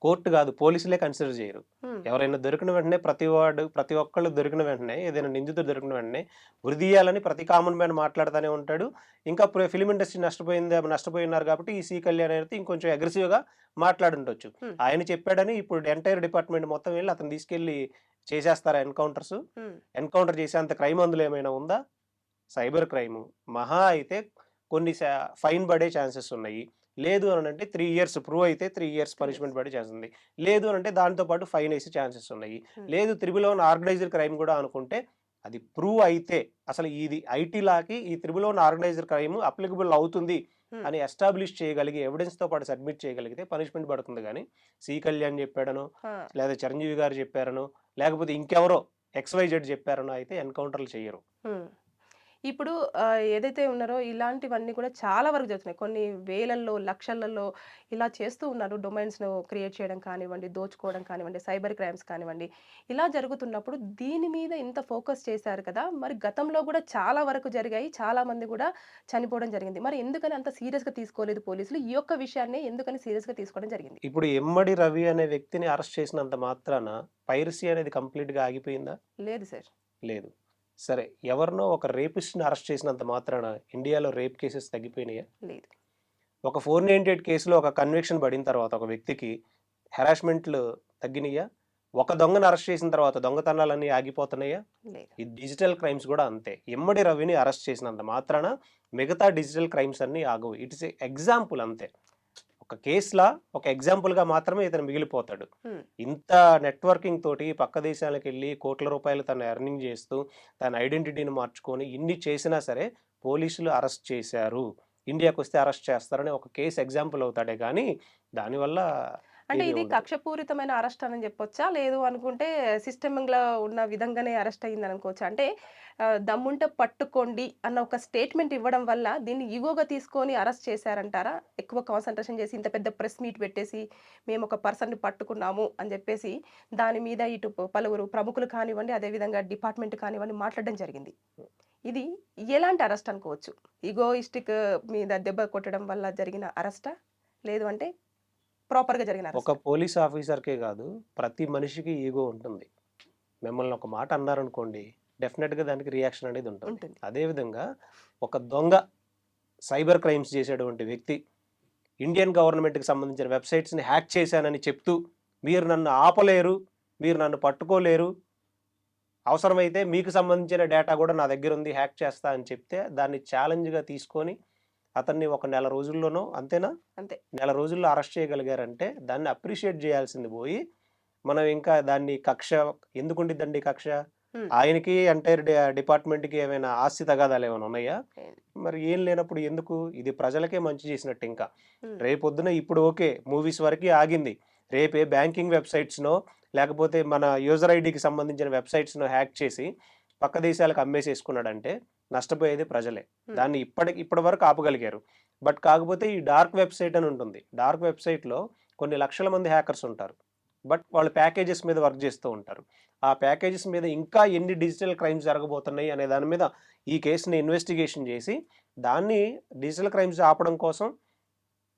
కోర్టు కాదు, పోలీసులే కన్సిడర్ చేయరు. ఎవరైనా దొరికిన వెంటనే ప్రతి ఒక్కళ్ళు దొరికిన వెంటనే ఏదైనా నిందితుడు దొరికిన వెంటనే ఉరిదీయాలని ప్రతి కామన్ మ్యాన్ మాట్లాడుతూనే ఉంటాడు. ఇంకా ఫిలిం ఇండస్ట్రీ నష్టపోయినారు కాబట్టి ఈ సి కళ్యాణ్ అయితే ఇంకొంచెం అగ్రెసివ్గా మాట్లాడుండొచ్చు. ఆయన చెప్పాడని ఇప్పుడు ఎంటైర్ డిపార్ట్మెంట్ మొత్తం వెళ్ళి అతను తీసుకెళ్లి చేసేస్తారా ఎన్కౌంటర్ చేసేంత క్రైమ్ అందులో ఏమైనా ఉందా? సైబర్ క్రైమ్ మహా అయితే కొన్ని ఫైన్ పడే ఛాన్సెస్ ఉన్నాయి. లేదు అని అంటే 3 years ప్రూవ్ అయితే 3 years పనిష్మెంట్ పడే ఛాన్స్ ఉంది. లేదు అని అంటే దాంతోపాటు ఫైన్ వేసే ఛాన్సెస్ ఉన్నాయి. లేదు 311 ఆర్గనైజర్ క్రైమ్ కూడా అనుకుంటే అది ప్రూవ్ అయితే అసలు ఇది ఐటీ లాకి ఈ 311 ఆర్గనైజర్ క్రైమ్ అప్లికబుల్ అవుతుంది అని ఎస్టాబ్లిష్ చేయగలిగి ఎవిడెన్స్తో పాటు సబ్మిట్ చేయగలిగితే పనిష్మెంట్ పడుతుంది. కానీ సి కళ్యాణ్ చెప్పాడనో, లేదా చిరంజీవి గారు చెప్పారనో, లేకపోతే ఇంకెవరో XYZ చెప్పారనో అయితే ఎన్కౌంటర్లు చేయరు.
ఇప్పుడు ఏదైతే ఉన్నారో ఇలాంటివన్నీ కూడా చాలా వరకు జరుగుతున్నాయి. కొన్ని వేలల్లో, లక్షలలో ఇలా చేస్తూ ఉన్నారు. డొమైన్స్‌ను క్రియేట్ చేయడం కానివ్వండి, దోచుకోవడం కానివ్వండి, సైబర్ క్రైమ్స్ కానివ్వండి. ఇలా జరుగుతున్నప్పుడు దీని మీద ఇంత ఫోకస్ చేశారు కదా! మరి గతంలో కూడా చాలా వరకు జరిగాయి. చాలామంది కూడా చనిపోవడం జరిగింది. మరి ఎందుకని అంత సీరియస్‌గా తీసుకోలేదు పోలీసులు? ఈ యొక్క విషయాన్ని ఎందుకని సీరియస్‌గా తీసుకోవడం జరిగింది?
ఇప్పుడు ఎమ్మడి రవి అనే వ్యక్తిని అరెస్ట్ చేసినంత మాత్రాన పైరసీ అనేది కంప్లీట్‌గా ఆగిపోయిందా?
లేదు సార్.
లేదు. సరే, ఎవరినో ఒక రేపిస్ట్ని అరెస్ట్ చేసినంత మాత్రాన ఇండియాలో రేప్ కేసెస్ తగ్గిపోయినాయా?
లేదు.
ఒక 498 కేసులో ఒక కన్విక్షన్ పడిన తర్వాత ఒక వ్యక్తికి హెరాస్మెంట్లు తగ్గినాయా? ఒక దొంగను అరెస్ట్ చేసిన తర్వాత దొంగతనాలన్నీ ఆగిపోతున్నాయా?
లేదు.
ఈ డిజిటల్ క్రైమ్స్ కూడా అంతే. ఎమ్మడి రవిని అరెస్ట్ చేసినంత మాత్రాన మిగతా డిజిటల్ క్రైమ్స్ అన్నీ ఆగవు. ఇట్స్ ఏ ఎగ్జాంపుల్ అంతే. ఒక కేసులా ఒక ఎగ్జాంపుల్గా మాత్రమే ఇతను మిగిలిపోతాడు. ఇంత నెట్వర్కింగ్ తోటి పక్క దేశాలకు వెళ్ళి కోట్ల రూపాయలు తను ఎర్నింగ్ చేస్తూ తన ఐడెంటిటీని మార్చుకొని ఇన్ని చేసినా సరే పోలీసులు అరెస్ట్ చేశారు, ఇండియాకి వస్తే అరెస్ట్ చేస్తారని ఒక కేసు ఎగ్జాంపుల్ అవుతాడే కానీ దానివల్ల
అంటే
ఏమీ
ఇది
ఉండదు.
కక్షపూరితమైన అరెస్ట్ అని చెప్పొచ్చా? లేదు అనుకుంటే సిస్టమింగ్‌లో ఉన్న విధంగానే అరెస్ట్ అయిందని అనుకోవచ్చా? అంటే దమ్ముంటే పట్టుకోండి అన్న ఒక స్టేట్మెంట్ ఇవ్వడం వల్ల దీన్ని ఈగోగా తీసుకొని అరెస్ట్ చేశారంటారా? ఎక్కువ కాన్సంట్రేషన్ చేసి ఇంత పెద్ద ప్రెస్ మీట్ పెట్టేసి మేము ఒక పర్సన్‌ని పట్టుకున్నాము అని చెప్పేసి దాని మీద ఇటు పలువురు ప్రముఖులు కానివ్వండి, అదేవిధంగా డిపార్ట్మెంట్ కానివ్వండి మాట్లాడడం జరిగింది. ఇది ఎలాంటి అరెస్ట్ అనుకోవచ్చు? ఈగోయిస్టిక్ మీద దెబ్బ కొట్టడం వల్ల జరిగిన అరెస్టా? లేదు అంటే ప్రాపర్‌గా జరిగిన
ఒక
అరెస్టా?
పోలీస్ ఆఫీసర్కే కాదు, ప్రతి మనిషికి ఈగో ఉంటుంది. మిమ్మల్ని ఒక మాట అన్నారనుకోండి, డెఫినెట్గా దానికి రియాక్షన్ అనేది ఉంటుంది.
ఉంటుంది.
అదేవిధంగా ఒక దొంగ సైబర్ క్రైమ్స్ చేసేటువంటి వ్యక్తి ఇండియన్ గవర్నమెంట్కి సంబంధించిన వెబ్సైట్స్ని హ్యాక్ చేశానని చెప్తూ మీరు నన్ను ఆపలేరు, మీరు నన్ను పట్టుకోలేరు, అవసరమైతే మీకు సంబంధించిన డేటా కూడా నా దగ్గర ఉంది, హ్యాక్ చేస్తా అని చెప్తే దాన్ని ఛాలెంజ్గా తీసుకొని అతన్ని ఒక నెల రోజుల్లోనో, అంతేనా,
అంతే.
నెల రోజుల్లో అరెస్ట్ చేయగలిగారంటే దాన్ని అప్రిషియేట్ చేయాల్సింది పోయి మనం ఇంకా దాన్ని కక్ష ఎందుకు ఉండిద్దండి కక్ష? ఆయనకి ఎంటైర్ డిపార్ట్మెంట్కి ఏమైనా ఆస్తి తగాదాలు ఏమైనా ఉన్నాయా? మరి ఏం లేనప్పుడు ఎందుకు? ఇది ప్రజలకే మంచి చేసినట్టు. ఇంకా రేపొద్దున ఇప్పుడు ఓకే మూవీస్ వరకు ఆగింది, రేపే బ్యాంకింగ్ వెబ్సైట్స్నో లేకపోతే మన యూజర్ ఐడికి సంబంధించిన వెబ్సైట్స్నో హ్యాక్ చేసి పక్క దేశాలకు అమ్మేసేసుకున్నాడంటే నష్టపోయేది ప్రజలే. దాన్ని ఇప్పటి వరకు ఆపగలిగారు. బట్ కాకపోతే ఈ డార్క్ వెబ్సైట్ అని ఉంటుంది. డార్క్ వెబ్సైట్లో కొన్ని లక్షల మంది హ్యాకర్స్ ఉంటారు. బట్ వాళ్ళు ప్యాకేజెస్ మీద వర్క్ చేస్తూ ఉంటారు. ఆ ప్యాకేజెస్ మీద ఇంకా ఎన్ని డిజిటల్ క్రైమ్స్ జరగబోతున్నాయి అనే దాని మీద ఈ కేసుని ఇన్వెస్టిగేషన్ చేసి దాన్ని డిజిటల్ క్రైమ్స్ ఆపడం కోసం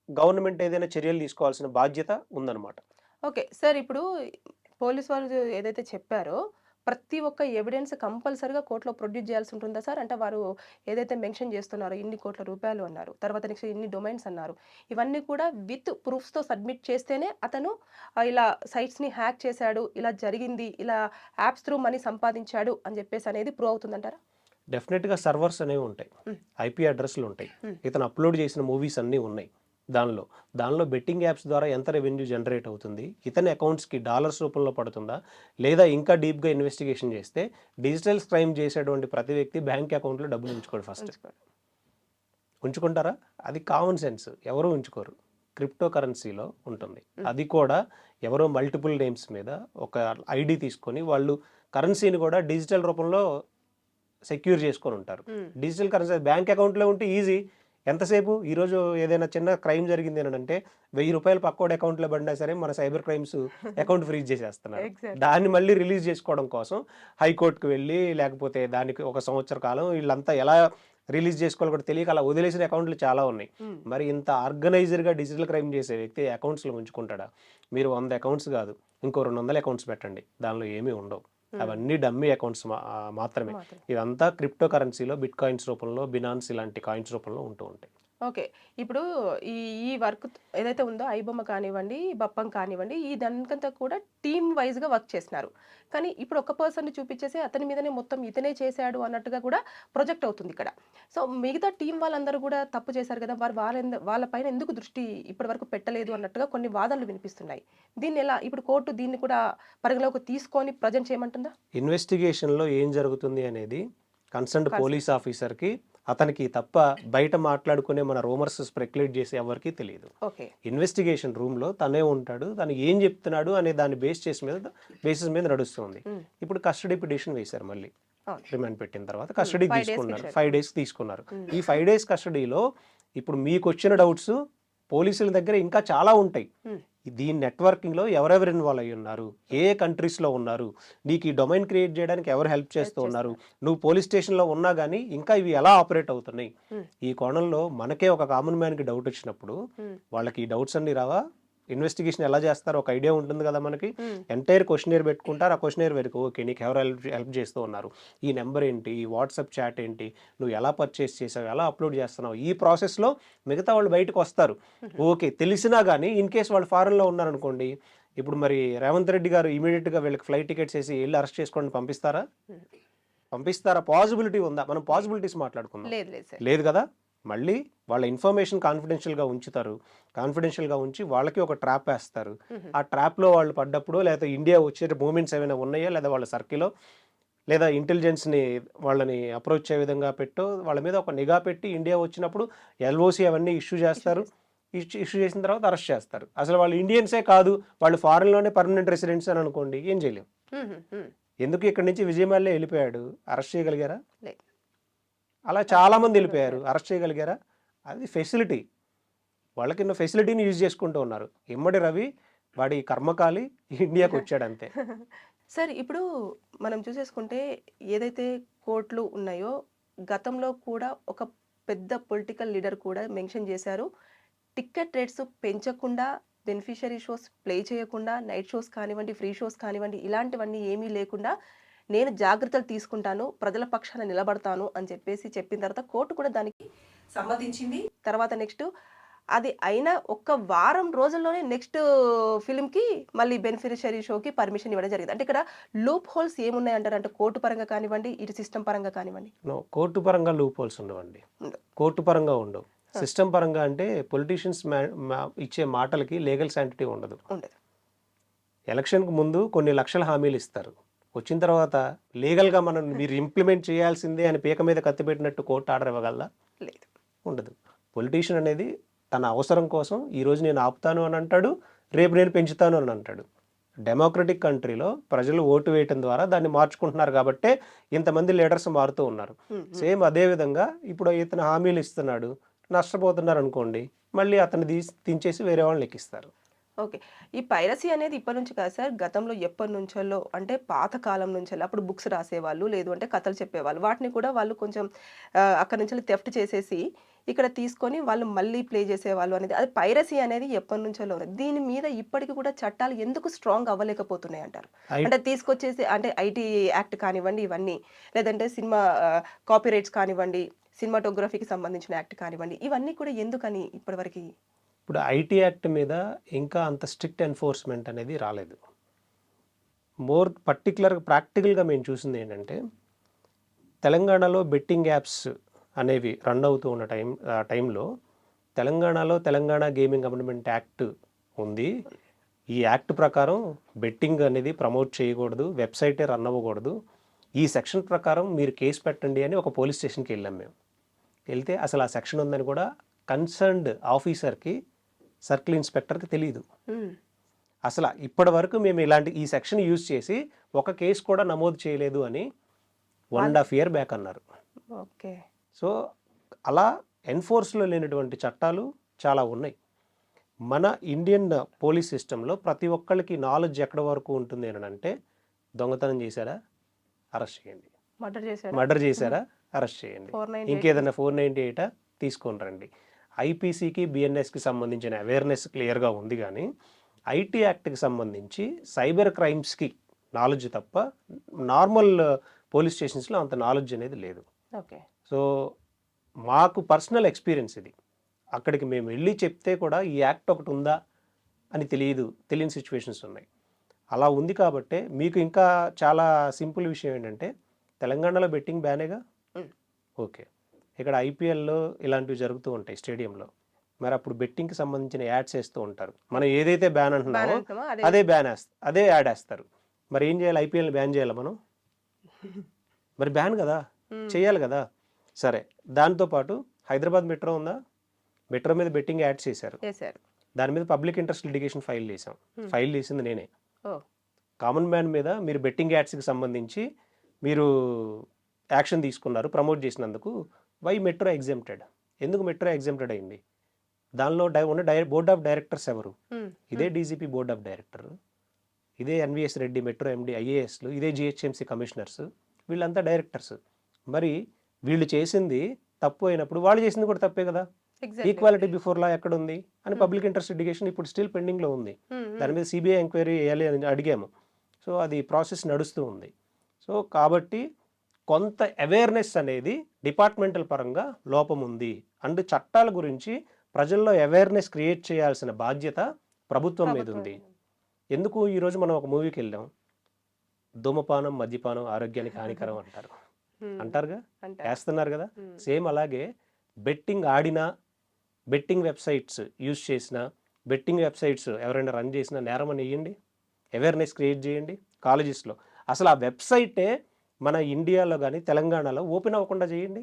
గవర్నమెంట్ ఏదైనా చర్యలు తీసుకోవాల్సిన బాధ్యత ఉందన్నమాట.
ఓకే. సార్ ఇప్పుడు పోలీస్ వాళ్ళు ఏదైతే చెప్పారో ప్రతి ఒక్క ఎవిడెన్స్ కంపల్సరీగా కోర్ట్‌లో ప్రొడ్యూస్ చేయాల్సి ఉంటుందా సార్? అంటే వారు ఏదైతే మెన్షన్ చేస్తున్నారో ఇన్ని కోట్ల రూపాయలు అన్నారు. తర్వాత నెక్స్ట్ ఇన్ని డొమైన్స్ అన్నారు. ఇవన్నీ కూడా విత్ ప్రూఫ్స్‌తో సబ్మిట్ చేస్తేనే అతను ఇలా సైట్స్‌ని హ్యాక్ చేశాడు, ఇలా జరిగింది, ఇలా యాప్స్ త్రూ మనీ సంపాదించాడు అని చెప్పేసి అనేది ప్రూవ్ అవుతుందంటారా?
డెఫినెట్గా సర్వర్స్ అనేవి ఉంటాయి, ఐపీ అడ్రస్లు ఉంటాయి, ఇతను అప్లోడ్ చేసిన మూవీస్ అన్నీ ఉన్నాయి. దానిలో బెట్టింగ్ యాప్స్ ద్వారా ఎంత రెవెన్యూ జనరేట్ అవుతుంది, ఇతని అకౌంట్స్కి డాలర్స్ రూపంలో పడుతుందా, లేదా ఇంకా డీప్గా ఇన్వెస్టిగేషన్ చేస్తే డిజిటల్ క్రైమ్ చేసేటువంటి ప్రతి వ్యక్తి బ్యాంక్ అకౌంట్లో డబ్బులు ఉంచుకోడు. ఫస్ట్ ఉంచుకుంటారా? అది కామన్ సెన్స్. ఎవరు ఉంచుకోరు. క్రిప్టో కరెన్సీలో ఉంటుంది. అది కూడా ఎవరో మల్టిపుల్ నేమ్స్ మీద ఒక ఐడి తీసుకొని వాళ్ళు కరెన్సీని కూడా డిజిటల్ రూపంలో సెక్యూర్ చేసుకొని ఉంటారు. డిజిటల్ కరెన్సీ బ్యాంక్ అకౌంట్లో ఉంటే ఈజీ. ఎంతసేపు ఈరోజు ఏదైనా చిన్న క్రైమ్ జరిగింది అని అంటే 1000 రూపాయలు పక్కోడి అకౌంట్లో పడినా సరే మన సైబర్ క్రైమ్స్ అకౌంట్ ఫ్రీజ్ చేసేస్తున్నారు. దాన్ని మళ్ళీ రిలీజ్ చేసుకోవడం కోసం హైకోర్టుకు వెళ్ళి లేకపోతే దానికి ఒక సంవత్సర కాలం వీళ్ళంతా ఎలా రిలీజ్ చేసుకోవాలి కూడా తెలియక అలా వదిలేసిన అకౌంట్లు చాలా ఉన్నాయి. మరి ఇంత ఆర్గనైజర్గా డిజిటల్ క్రైమ్ చేసే వ్యక్తి అకౌంట్స్లో ఉంచుకుంటాడా? మీరు 100 అకౌంట్స్ కాదు ఇంకో 200 అకౌంట్స్ పెట్టండి, దానిలో ఏమీ ఉండవు. అవన్నీ డమ్మీ అకౌంట్స్ మాత్రమే. ఇదంతా క్రిప్టో కరెన్సీలో బిట్ కాయిన్స్ రూపంలో, బినాన్స్ ఇలాంటి కాయిన్స్ రూపంలో ఉంటూ ఉంటాయి.
ఓకే. ఇప్పుడు ఈ వర్క్ ఏదైతే ఉందో ఐబొమ్మ కానివ్వండి, బప్పం కానివ్వండి, ఈ దానికంతా కూడా టీమ్ వైజ్‌గా వర్క్ చేసినారు. కానీ ఇప్పుడు ఒక పర్సన్‌ని చూపించేసి అతని మీదనే మొత్తం ఇతనే చేశాడు అన్నట్టుగా కూడా ప్రొజెక్ట్ అవుతుంది ఇక్కడ. సో మిగతా టీం వాళ్ళందరూ కూడా తప్పు చేశారు కదా! వాళ్ళ పైన ఎందుకు దృష్టి ఇప్పటివరకు పెట్టలేదు అన్నట్టుగా కొన్ని వాదనలు వినిపిస్తున్నాయి. దీన్ని ఎలా ఇప్పుడు కోర్టు దీన్ని కూడా పరిగణలోకి తీసుకొని ప్రజెంట్ చేయమంటుందా?
ఇన్వెస్టిగేషన్లో ఏం జరుగుతుంది అనేది కన్సర్న్డ్ పోలీస్ ఆఫీసర్కి అతనికి తప్ప బయట మాట్లాడుకునే మన రూమర్స్ స్పెక్యులేట్ చేసే ఎవరికి తెలియదు.
ఓకే.
ఇన్వెస్టిగేషన్ రూమ్లో తనే ఉంటాడు, తను ఏం చెప్తున్నాడు అనే దాన్ని బేసిస్ మీద నడుస్తుంది. ఇప్పుడు కస్టడీ పిటిషన్ వేశారు, మళ్ళీ రిమాండ్ పెట్టిన తర్వాత కస్టడీ తీసుకున్నారు, 5 days తీసుకున్నారు. ఈ 5 days కస్టడీలో ఇప్పుడు మీకు వచ్చిన డౌట్స్ పోలీసుల దగ్గర ఇంకా చాలా ఉంటాయి. దీని నెట్వర్కింగ్లో ఎవరెవరు ఇన్వాల్వ్ అయ్యి ఉన్నారు, ఏ కంట్రీస్లో ఉన్నారు, నీకు ఈ డొమైన్ క్రియేట్ చేయడానికి ఎవరు హెల్ప్ చేస్తూ ఉన్నారు, నువ్వు పోలీస్ స్టేషన్లో ఉన్నా కానీ ఇంకా ఇవి ఎలా ఆపరేట్ అవుతున్నాయి. ఈ కోణంలో మనకే ఒక కామన్ మ్యాన్కి డౌట్ వచ్చినప్పుడు వాళ్ళకి ఈ డౌట్స్ అన్ని రావా? ఇన్వెస్టిగేషన్ ఎలా చేస్తారో ఒక ఐడియా ఉంటుంది కదా మనకి. ఎంటైర్ క్వశ్చనర్ పెట్టుకుంటారు, ఆ క్వశ్చనర్ వరకు ఓకే నీకు ఎవరు హెల్ప్ చేస్తూ ఉన్నారు, ఈ నెంబర్ ఏంటి, ఈ వాట్సాప్ చాట్ ఏంటి, నువ్వు ఎలా పర్చేస్ చేసావు, ఎలా అప్లోడ్ చేస్తున్నావు, ఈ ప్రాసెస్లో మిగతా వాళ్ళు బయటకు వస్తారు. ఓకే తెలిసినా కానీ ఇన్ కేస్ వాళ్ళు ఫారెన్లో ఉన్నారనుకోండి, ఇప్పుడు మరి రేవంత్ రెడ్డి గారు ఇమీడియట్గా వీళ్ళకి ఫ్లైట్ టికెట్స్ వేసి వెళ్ళి అరెస్ట్ చేసుకోండి పంపిస్తారా? పాసిబిలిటీ ఉందా? మనం పాసిబిలిటీస్ మాట్లాడుకుందాం. లేదు కదా. మళ్ళీ వాళ్ళ ఇన్ఫర్మేషన్ కాన్ఫిడెన్షియల్గా ఉంచుతారు, కాన్ఫిడెన్షియల్గా ఉంచి వాళ్ళకి ఒక ట్రాప్ వేస్తారు. ఆ ట్రాప్లో వాళ్ళు పడ్డప్పుడు లేదా ఇండియా వచ్చే మూమెంట్స్ ఏమైనా ఉన్నాయా, లేదా వాళ్ళ సర్కిల్లో లేదా ఇంటెలిజెన్స్ని వాళ్ళని అప్రోచ్ అయ్యే విధంగా పెట్టో వాళ్ళ మీద ఒక నిఘా పెట్టి ఇండియా వచ్చినప్పుడు LOC అవన్నీ ఇష్యూ చేస్తారు. ఇష్యూ చేసిన తర్వాత అరెస్ట్ చేస్తారు. అసలు వాళ్ళు ఇండియన్సే కాదు, వాళ్ళు ఫారెన్లోనే పర్మనెంట్ రెసిడెంట్స్ అని అనుకోండి, ఏం చేయలేం. ఎందుకు ఇక్కడి నుంచి విజయమాల్యే వెళ్ళిపోయాడు, అరెస్ట్ చేయగలిగారా? అలా చాలామంది వెళ్ళిపోయారు, అరెస్ట్ చేయగలిగారా? అది ఫెసిలిటీ, వాళ్ళకిన్న ఫెసిలిటీని యూజ్ చేసుకుంటూ ఉన్నారు. ఇమ్మడి రవి వాడి కర్మకాలి ఇండియాకి వచ్చాడు అంతే.
సార్ ఇప్పుడు మనం చూసేసుకుంటే ఏదైతే కోర్టులు ఉన్నాయో గతంలో కూడా ఒక పెద్ద పొలిటికల్ లీడర్ కూడా మెన్షన్ చేశారు, టికెట్ రేట్స్ పెంచకుండా, బెనిఫిషరీ షోస్ ప్లే చేయకుండా, నైట్ షోస్ కానివ్వండి, ఫ్రీ షోస్ కానివ్వండి, ఇలాంటివన్నీ ఏమీ లేకుండా నేను జాగ్రత్తలు తీసుకుంటాను, ప్రజల పక్షాన నిలబడతాను అని చెప్పిన తర్వాత కోర్టు కూడా దానికి సమ్మతించింది. తర్వాత నెక్స్ట్ అది అయిన ఒక్క వారం రోజుల్లోనే నెక్స్ట్ ఫిల్మ్కి మళ్ళీ బెనిఫిషరీ షోకి పర్మిషన్ ఇవ్వడం జరిగింది. అంటే ఇక్కడ లూప్ హోల్స్ ఏమున్నాయంటారు? అంటే కోర్టు పరంగా కానివ్వండి, ఇటు సిస్టమ్ పరంగా కానివ్వండి.
కోర్టు పరంగా లూప్ హోల్స్ ఉండవండి, కోర్టు పరంగా ఉండవు. సిస్టమ్ పరంగా అంటే పొలిటీషియన్స్ ఇచ్చే మాటలకి లీగల్ శాంటిటీ ఉండదు. ఎలక్షన్కు ముందు కొన్ని లక్షల హామీలు ఇస్తారు, వచ్చిన తర్వాత లీగల్గా మీరు ఇంప్లిమెంట్ చేయాల్సిందే అని పీక మీద కత్తి పెట్టినట్టు కోర్టు ఆర్డర్ ఇవ్వగలదా? లేదు, ఉండదు. పొలిటీషియన్ అనేది తన అవసరం కోసం ఈరోజు నేను ఆపుతాను అని అంటాడు, రేపు నేను పెంచుతాను అని అంటాడు. డెమోక్రటిక్ కంట్రీలో ప్రజలు ఓటు వేయటం ద్వారా దాన్ని మార్చుకుంటున్నారు కాబట్టే ఇంతమంది లీడర్స్ మారుతూ ఉన్నారు. సేమ్ అదే విధంగా ఇప్పుడు ఇతను హామీలు ఇస్తున్నాడు, నష్టపోతున్నారు అనుకోండి, మళ్ళీ అతను దించేసి వేరే వాళ్ళని ఎక్కిస్తారు.
ఓకే. ఈ పైరసీ అనేది ఇప్పటి నుంచి కాదు సార్, గతంలో ఎప్పటి నుంచో, అంటే పాత కాలం నుంచి అప్పుడు బుక్స్ రాసేవాళ్ళు, లేదు అంటే కథలు చెప్పేవాళ్ళు, వాటిని కూడా వాళ్ళు కొంచెం అక్కడ నుంచి థెఫ్ట్ చేసేసి ఇక్కడ తీసుకొని వాళ్ళు మళ్ళీ ప్లే చేసేవాళ్ళు అనేది, అది పైరసీ అనేది ఎప్పటి నుంచో ఉంది. దీని మీద ఇప్పటికి కూడా చట్టాలు ఎందుకు స్ట్రాంగ్ అవ్వలేకపోతున్నాయి అంటారు? అంటే తీసుకొచ్చేసి అంటే IT యాక్ట్ కానివ్వండి, ఇవన్నీ, లేదంటే సినిమా కాపీరైట్స్ కానివ్వండి, సినిమాటోగ్రఫీకి సంబంధించిన యాక్ట్ కానివ్వండి, ఇవన్నీ కూడా ఎందుకని ఇప్పటివరకు?
ఇప్పుడు IT యాక్ట్ మీద ఇంకా అంత స్ట్రిక్ట్ ఎన్ఫోర్స్మెంట్ అనేది రాలేదు. మోర్ పర్టికులర్గా ప్రాక్టికల్గా మేము చూసింది ఏంటంటే, తెలంగాణలో బెట్టింగ్ యాప్స్ అనేవి రన్ అవుతూ ఉన్న టైంలో తెలంగాణలో తెలంగాణ గేమింగ్ అమెండ్మెంట్ యాక్ట్ ఉంది. ఈ యాక్ట్ ప్రకారం బెట్టింగ్ అనేది ప్రమోట్ చేయకూడదు, వెబ్సైటే రన్ అవ్వకూడదు, ఈ సెక్షన్ ప్రకారం మీరు కేసు పెట్టండి అని ఒక పోలీస్ స్టేషన్కి వెళ్ళాం మేము. వెళ్తే అసలు ఆ సెక్షన్ ఉందని కూడా కన్సర్న్డ్ ఆఫీసర్కి, సర్కిల్ ఇన్స్పెక్టర్కి తెలియదు. అసలు ఇప్పటి వరకు మేము ఈ సెక్షన్ యూజ్ చేసి ఒక కేసు కూడా నమోదు చేయలేదు అని 1.5 year బ్యాక్ అన్నారు.
ఓకే.
సో అలా ఎన్ఫోర్స్లో లేనటువంటి చట్టాలు చాలా ఉన్నాయి. మన ఇండియన్ పోలీస్ సిస్టంలో ప్రతి ఒక్కరికి నాలెడ్జ్ ఎక్కడి వరకు ఉంటుంది అని అంటే, దొంగతనం చేశారా అరెస్ట్ చేయండి, మర్డర్ చేశారా అరెస్ట్ చేయండి, ఇంకేదన్నా 498 తీసుకొని రండి. IPCకి BNSకి సంబంధించిన అవేర్నెస్ క్లియర్గా ఉంది, కానీ IT యాక్ట్కి సంబంధించి సైబర్ క్రైమ్స్కి నాలెడ్జ్ తప్ప నార్మల్ పోలీస్ స్టేషన్స్లో అంత నాలెడ్జ్ అనేది లేదు.
ఓకే.
సో మాకు పర్సనల్ ఎక్స్పీరియన్స్ ఇది. అక్కడికి మేము వెళ్ళి చెప్తే కూడా ఈ యాక్ట్ ఒకటి ఉందా అని తెలియని సిచ్యువేషన్స్ ఉన్నాయి. అలా ఉంది కాబట్టే మీకు ఇంకా చాలా సింపుల్ విషయం ఏంటంటే, తెలంగాణలో బెట్టింగ్ బ్యానేగా. ఓకే, ఇక్కడ IPLలో ఇలాంటివి జరుగుతూ ఉంటాయి స్టేడియంలో, మరి అప్పుడు బెట్టింగ్కి సంబంధించిన యాడ్స్ వేస్తూ ఉంటారు. మనం ఏదైతే బ్యాన్ అంటున్నామో అదే యాడ్ వేస్తారు. మరి ఏం చేయాలి? IPLని బ్యాన్ చేయాలి మనం? మరి బ్యాన్ కదా, చేయాలి కదా. సరే, దాంతోపాటు హైదరాబాద్ మెట్రో ఉందా, మెట్రో మీద బెట్టింగ్ యాడ్స్ చేశారు.
చేశారు.
దాని మీద పబ్లిక్ ఇంట్రెస్ట్ లిటిగేషన్ ఫైల్ చేశాం. ఫైల్ చేసింది నేనే.
ఓ
కామన్ మ్యాన్ మీద మీరు బెట్టింగ్ యాడ్స్కి సంబంధించి మీరు యాక్షన్ తీసుకున్నారు ప్రమోట్ చేసినందుకు. Why metro exempted? ఎందుకు మెట్రో ఎగ్జెంప్టెడ్ అయింది? దానిలో ఉన్న బోర్డ్ ఆఫ్ డైరెక్టర్స్ ఎవరు? ఇదే డీజీపీ బోర్డ్ ఆఫ్ డైరెక్టర్, ఇదే ఎన్విఎస్ రెడ్డి మెట్రో ఎండి ఐఏఎస్లు, ఇదే జిహెచ్ఎంసీ కమిషనర్స్, వీళ్ళంతా డైరెక్టర్స్. మరి వీళ్ళు చేసింది తప్పు అయినప్పుడు వాళ్ళు చేసింది కూడా తప్పే కదా. ఈక్వాలిటీ బిఫోర్ లా ఎక్కడ ఉంది అని పబ్లిక్ ఇంట్రెస్ట్ లిటిగేషన్ ఇప్పుడు స్టిల్ పెండింగ్లో ఉంది. దాని మీద సిబిఐ ఎంక్వైరీ వేయాలి అని అడిగాము. సో అది ప్రాసెస్ నడుస్తూ ఉంది. సో కాబట్టి కొంత అవేర్నెస్ అనేది డిపార్ట్మెంటల్ పరంగా లోపం ఉంది. అండ్ చట్టాల గురించి ప్రజల్లో అవేర్నెస్ క్రియేట్ చేయాల్సిన బాధ్యత ప్రభుత్వం మీద ఉంది. ఎందుకు ఈరోజు మనం ఒక మూవీకి వెళ్ళాం, ధూమపానం మద్యపానం ఆరోగ్యానికి హానికరం అంటారుగా, వేస్తున్నారు కదా. సేమ్ అలాగే బెట్టింగ్ ఆడినా, బెట్టింగ్ వెబ్సైట్స్ యూజ్ చేసినా, బెట్టింగ్ వెబ్సైట్స్ ఎవరైనా రన్ చేసినా నేరం అని వేయండి, అవేర్నెస్ క్రియేట్ చేయండి కాలేజెస్లో. అసలు ఆ వెబ్సైటే మన ఇండియాలో కానీ తెలంగాణలో ఓపెన్ అవ్వకుండా చేయండి.